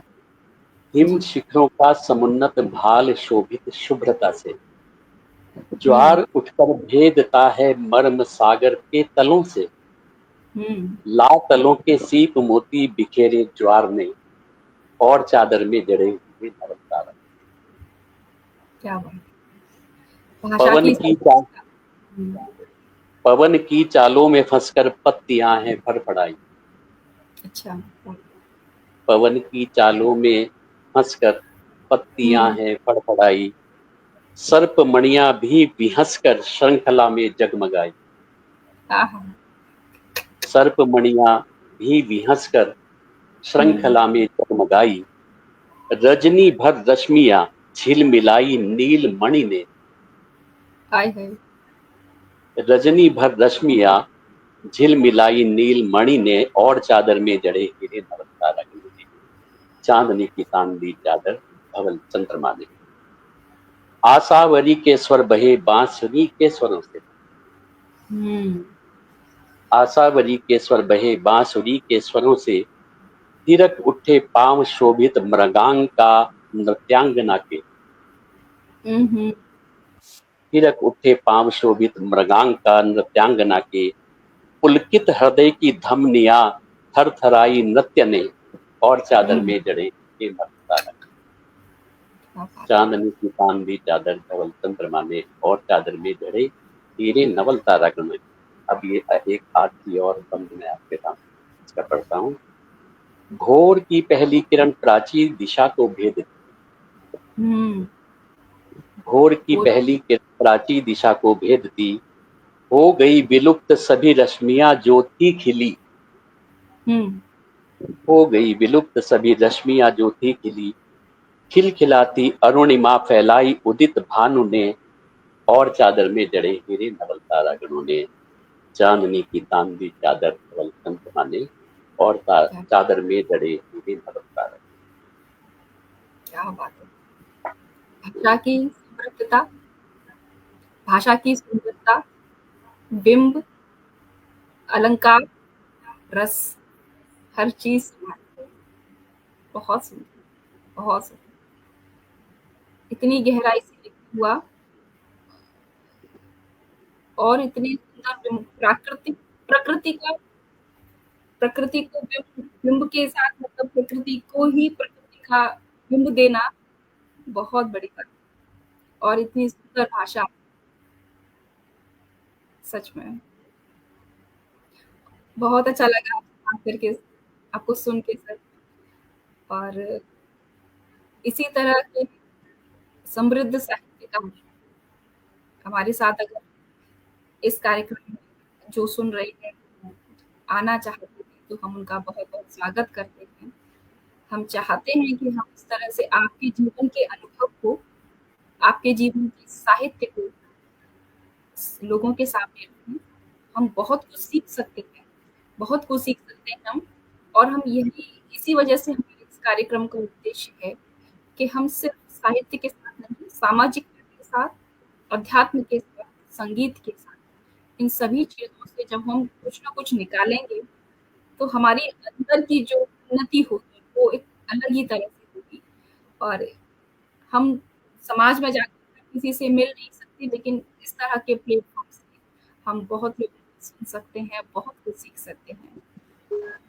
[SPEAKER 2] हिम
[SPEAKER 1] जी,
[SPEAKER 2] शिखरों का समुन्नत भाल शोभित शुभ्रता से,
[SPEAKER 1] हुँ,
[SPEAKER 2] ज्वार उठकर भेदता है मर्म सागर के तलों से,
[SPEAKER 1] हुँ,
[SPEAKER 2] ला तलों के सीप मोती बिखेरे ज्वार ने, और चादर में जड़े हुए नवल तारा।
[SPEAKER 1] क्या बात है! भाषा
[SPEAKER 2] पवन
[SPEAKER 1] की
[SPEAKER 2] की चा,
[SPEAKER 1] हुँ,
[SPEAKER 2] पवन की चालों में फंसकर पत्तियां हैं फड़फड़ाई,
[SPEAKER 1] अच्छा।
[SPEAKER 2] पवन की चालों में फंसकर पत्तियां
[SPEAKER 1] हुँ,
[SPEAKER 2] हैं फड़फड़ाई, सर्प मणियां भी बिहंसकर श्रृंखला में जगमगाई,
[SPEAKER 1] आहा!
[SPEAKER 2] सर्प मणियां भी बिहंसकर
[SPEAKER 1] हुँ,
[SPEAKER 2] श्रृंखला में जगमगाई, रजनी भर रश्मियां झिलमिलाई नील मणि ने,
[SPEAKER 1] आय हाय!
[SPEAKER 2] रजनी भर रश्मियां झिलमिलाई नील मणि ने, और चादर में जड़े हीरे नवल तारा गणों ने, चांदनी की तांदी चादर धवल चंद्रमा ने, आशावरी के स्वर बहे बांसुरी के स्वरों से,
[SPEAKER 1] हुँ,
[SPEAKER 2] आशावरी के स्वर बहे बांसुरी के स्वरों से, थिरक उठे पांव शोभित मृगांग का नृत्यांगना के,
[SPEAKER 1] हुँ, हुँ,
[SPEAKER 2] थिरक उठे पांव शोभित मृगांग का नृत्यांगना के, पुलकित हृदय की धमनियां थरथराई नृत्य ने, और चादर
[SPEAKER 1] हुँ,
[SPEAKER 2] में जड़े के तारा।
[SPEAKER 1] क्या बात है!
[SPEAKER 2] चांदनी की तांदी चादर धवल चंद्रमा ने, और चादर में जड़े हीरे नवल तारा गण। अब ये एक हाथ की और बंद में आपके सामने इसका पढ़ता हूँ। भोर की पहली किरण प्राची दिशा को भेद,
[SPEAKER 1] हुँ,
[SPEAKER 2] भोर की
[SPEAKER 1] वो
[SPEAKER 2] पहली किरण प्राची दिशा को भेदती, हो गई विलुप्त सभी रश्मियां जो थी खिली,
[SPEAKER 1] हुँ,
[SPEAKER 2] हो गई विलुप्त सभी रश्मियां जो थी खिली, खिलखिलाती अरुणिमा फैलाई उदित भानु ने, और चादर में जड़े हीरे नवल तारा गणों ने, चांदनी की तांदी चादर धवल चंद्रमा ने, और
[SPEAKER 1] क्या
[SPEAKER 2] चादर में जड़े हीरे नवल तारा।
[SPEAKER 1] क्या बात है! भाषा की समृद्धता, भाषा की सुंदरता, बिंब, अलंकार, रस हर चीज़ संभालते हैं। बहुत सुंदर, बहुत सुंदर। इतनी गहराई से लिखा हुआ और इतनी सुंदर प्रकृति को बिंब बिंब के साथ, मतलब प्रकृति को ही प्रकृति का बिंब देना बहुत बड़ी बात है। और इतनी सुंदर भाषा, सच में बहुत अच्छा लगा आपसे बात करके, आपको सुन के सर। और इसी तरह के समृद्ध साहित्य का हमारे साथ अगर इस कार्यक्रम में जो सुन रहे हैं आना चाहते हैं, तो हम उनका बहुत बहुत स्वागत करते हैं। हम चाहते हैं कि हम इस तरह से आपके जीवन के अनुभव को, आपके जीवन के साहित्य को लोगों के सामने रखें। हम बहुत कुछ सीख सकते हैं, बहुत कुछ सीख सकते हैं हम। और हम यही, इसी वजह से हमारे इस कार्यक्रम का उद्देश्य है कि हम सिर्फ साहित्य के साथ नहीं, सामाजिकता के साथ, अध्यात्म के साथ, संगीत के साथ, इन सभी चीज़ों से जब हम कुछ ना कुछ निकालेंगे, तो हमारी अंदर की जो उन्नति होगी, वो एक अलग ही तरह से होगी। और हम समाज में जाकर किसी से मिल नहीं सकते, लेकिन इस तरह के प्लेटफ़ॉर्म से हम बहुत लोगों को सुन सकते हैं, बहुत कुछ सीख सकते हैं।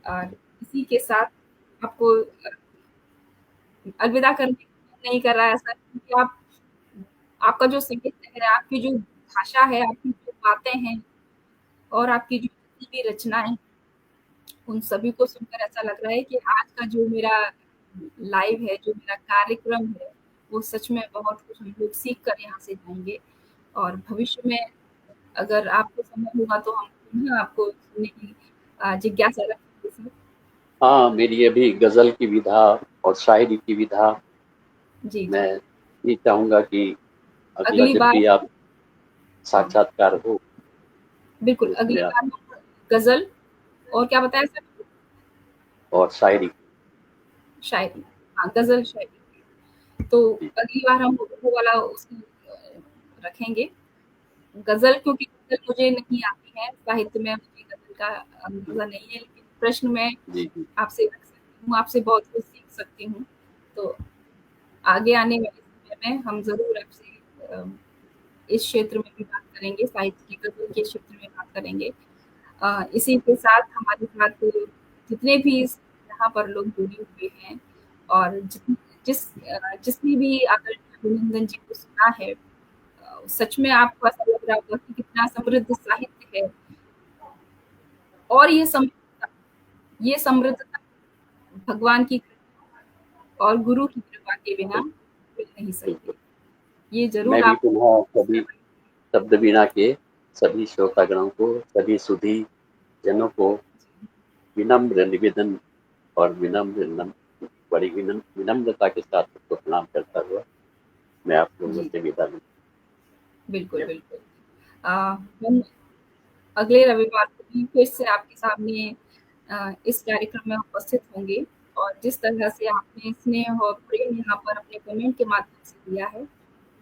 [SPEAKER 1] और इसी के साथ आपको अलविदा करने का मन नहीं कर रहा है ऐसा, क्योंकि आप, आपका जो साहित्य है, आपकी जो भाषा है, आपकी जो बातें हैं और आपकी जो जितनी भी रचनाएँ हैं, उन सभी को सुनकर ऐसा लग रहा है कि आज का जो मेरा लाइव है, जो मेरा कार्यक्रम है, वो सच में बहुत कुछ हम लोग सीख कर यहाँ से जाएँगे। और भविष्य में अगर आपको समय होगा तो हम पुनः आपको सुनने की जिज्ञासा रखेंगे सर।
[SPEAKER 2] हाँ, मेरी अभी गज़ल की विधा और शायरी की विधा,
[SPEAKER 1] जी, जी।
[SPEAKER 2] मैं ये चाहूँगा कि अगला
[SPEAKER 1] अगली
[SPEAKER 2] जब
[SPEAKER 1] बार,
[SPEAKER 2] भी आप
[SPEAKER 1] हाँ,
[SPEAKER 2] साक्षात्कार हो,
[SPEAKER 1] बिल्कुल,
[SPEAKER 2] तो
[SPEAKER 1] अगली
[SPEAKER 2] उसमें आप
[SPEAKER 1] बार हम गज़ल और क्या बताया सर?
[SPEAKER 2] और शायरी
[SPEAKER 1] शायरी, हाँ, गज़ल शायरी। तो
[SPEAKER 2] की।
[SPEAKER 1] अगली बार हम वो वाला उसकी रखेंगे। गज़ल, क्योंकि गज़ल मुझे नहीं आती है, साहित्य में मुझे गज़ल का अंदाज़ा नहीं है, लेकिन प्रश्न मैं
[SPEAKER 2] जी, जी।
[SPEAKER 1] आपसे रख सकती हूँ, आपसे बहुत कुछ सीख सकती हूँ। तो आगे आने वाले समय में हम ज़रूर आपसे इस क्षेत्र में भी बात करेंगे, साहित्य की गज़ल के क्षेत्र में बात करेंगे। इसी के साथ हमारे साथ जितने भी यहाँ पर लोग जुड़े हुए हैं और जिसने भी आदरणीय अभिनंदन जी को सुना है, सच में आपको ऐसा लग रहा होगा कि कितना समृद्ध साहित्य है। और ये समृद्धता भगवान की कृपा और गुरु की कृपा के बिना
[SPEAKER 2] बिल्कुल,
[SPEAKER 1] मिल नहीं सकती।
[SPEAKER 2] बिल्कुल।
[SPEAKER 1] ये
[SPEAKER 2] मैं
[SPEAKER 1] ज़रूर
[SPEAKER 2] भी
[SPEAKER 1] आप
[SPEAKER 2] पुनः सभी शब्द वीणा के सभी श्रोतागणों को, सभी सुधी जनों को विनम्र निवेदन और बड़ी विनम्रता के साथ सबको प्रणाम करता हुआ मैं आप लोगों
[SPEAKER 1] जी,
[SPEAKER 2] से विदा लूँ।
[SPEAKER 1] बिल्कुल, बिल्कुल। हम अगले रविवार को भी फिर से आपके सामने इस कार्यक्रम में उपस्थित होंगे। और जिस तरह से आपने स्नेह और प्रेम यहाँ पर अपने कमेंट के माध्यम से दिया है,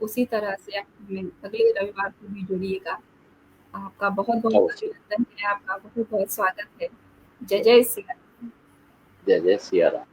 [SPEAKER 1] उसी तरह से आप हमें अगले रविवार को भी जुड़िएगा। आपका बहुत-बहुत
[SPEAKER 2] अवश्य।
[SPEAKER 1] अभिनंदन है, आपका बहुत-बहुत स्वागत है। जय जय श्री राम।
[SPEAKER 2] जय जय सिया राम।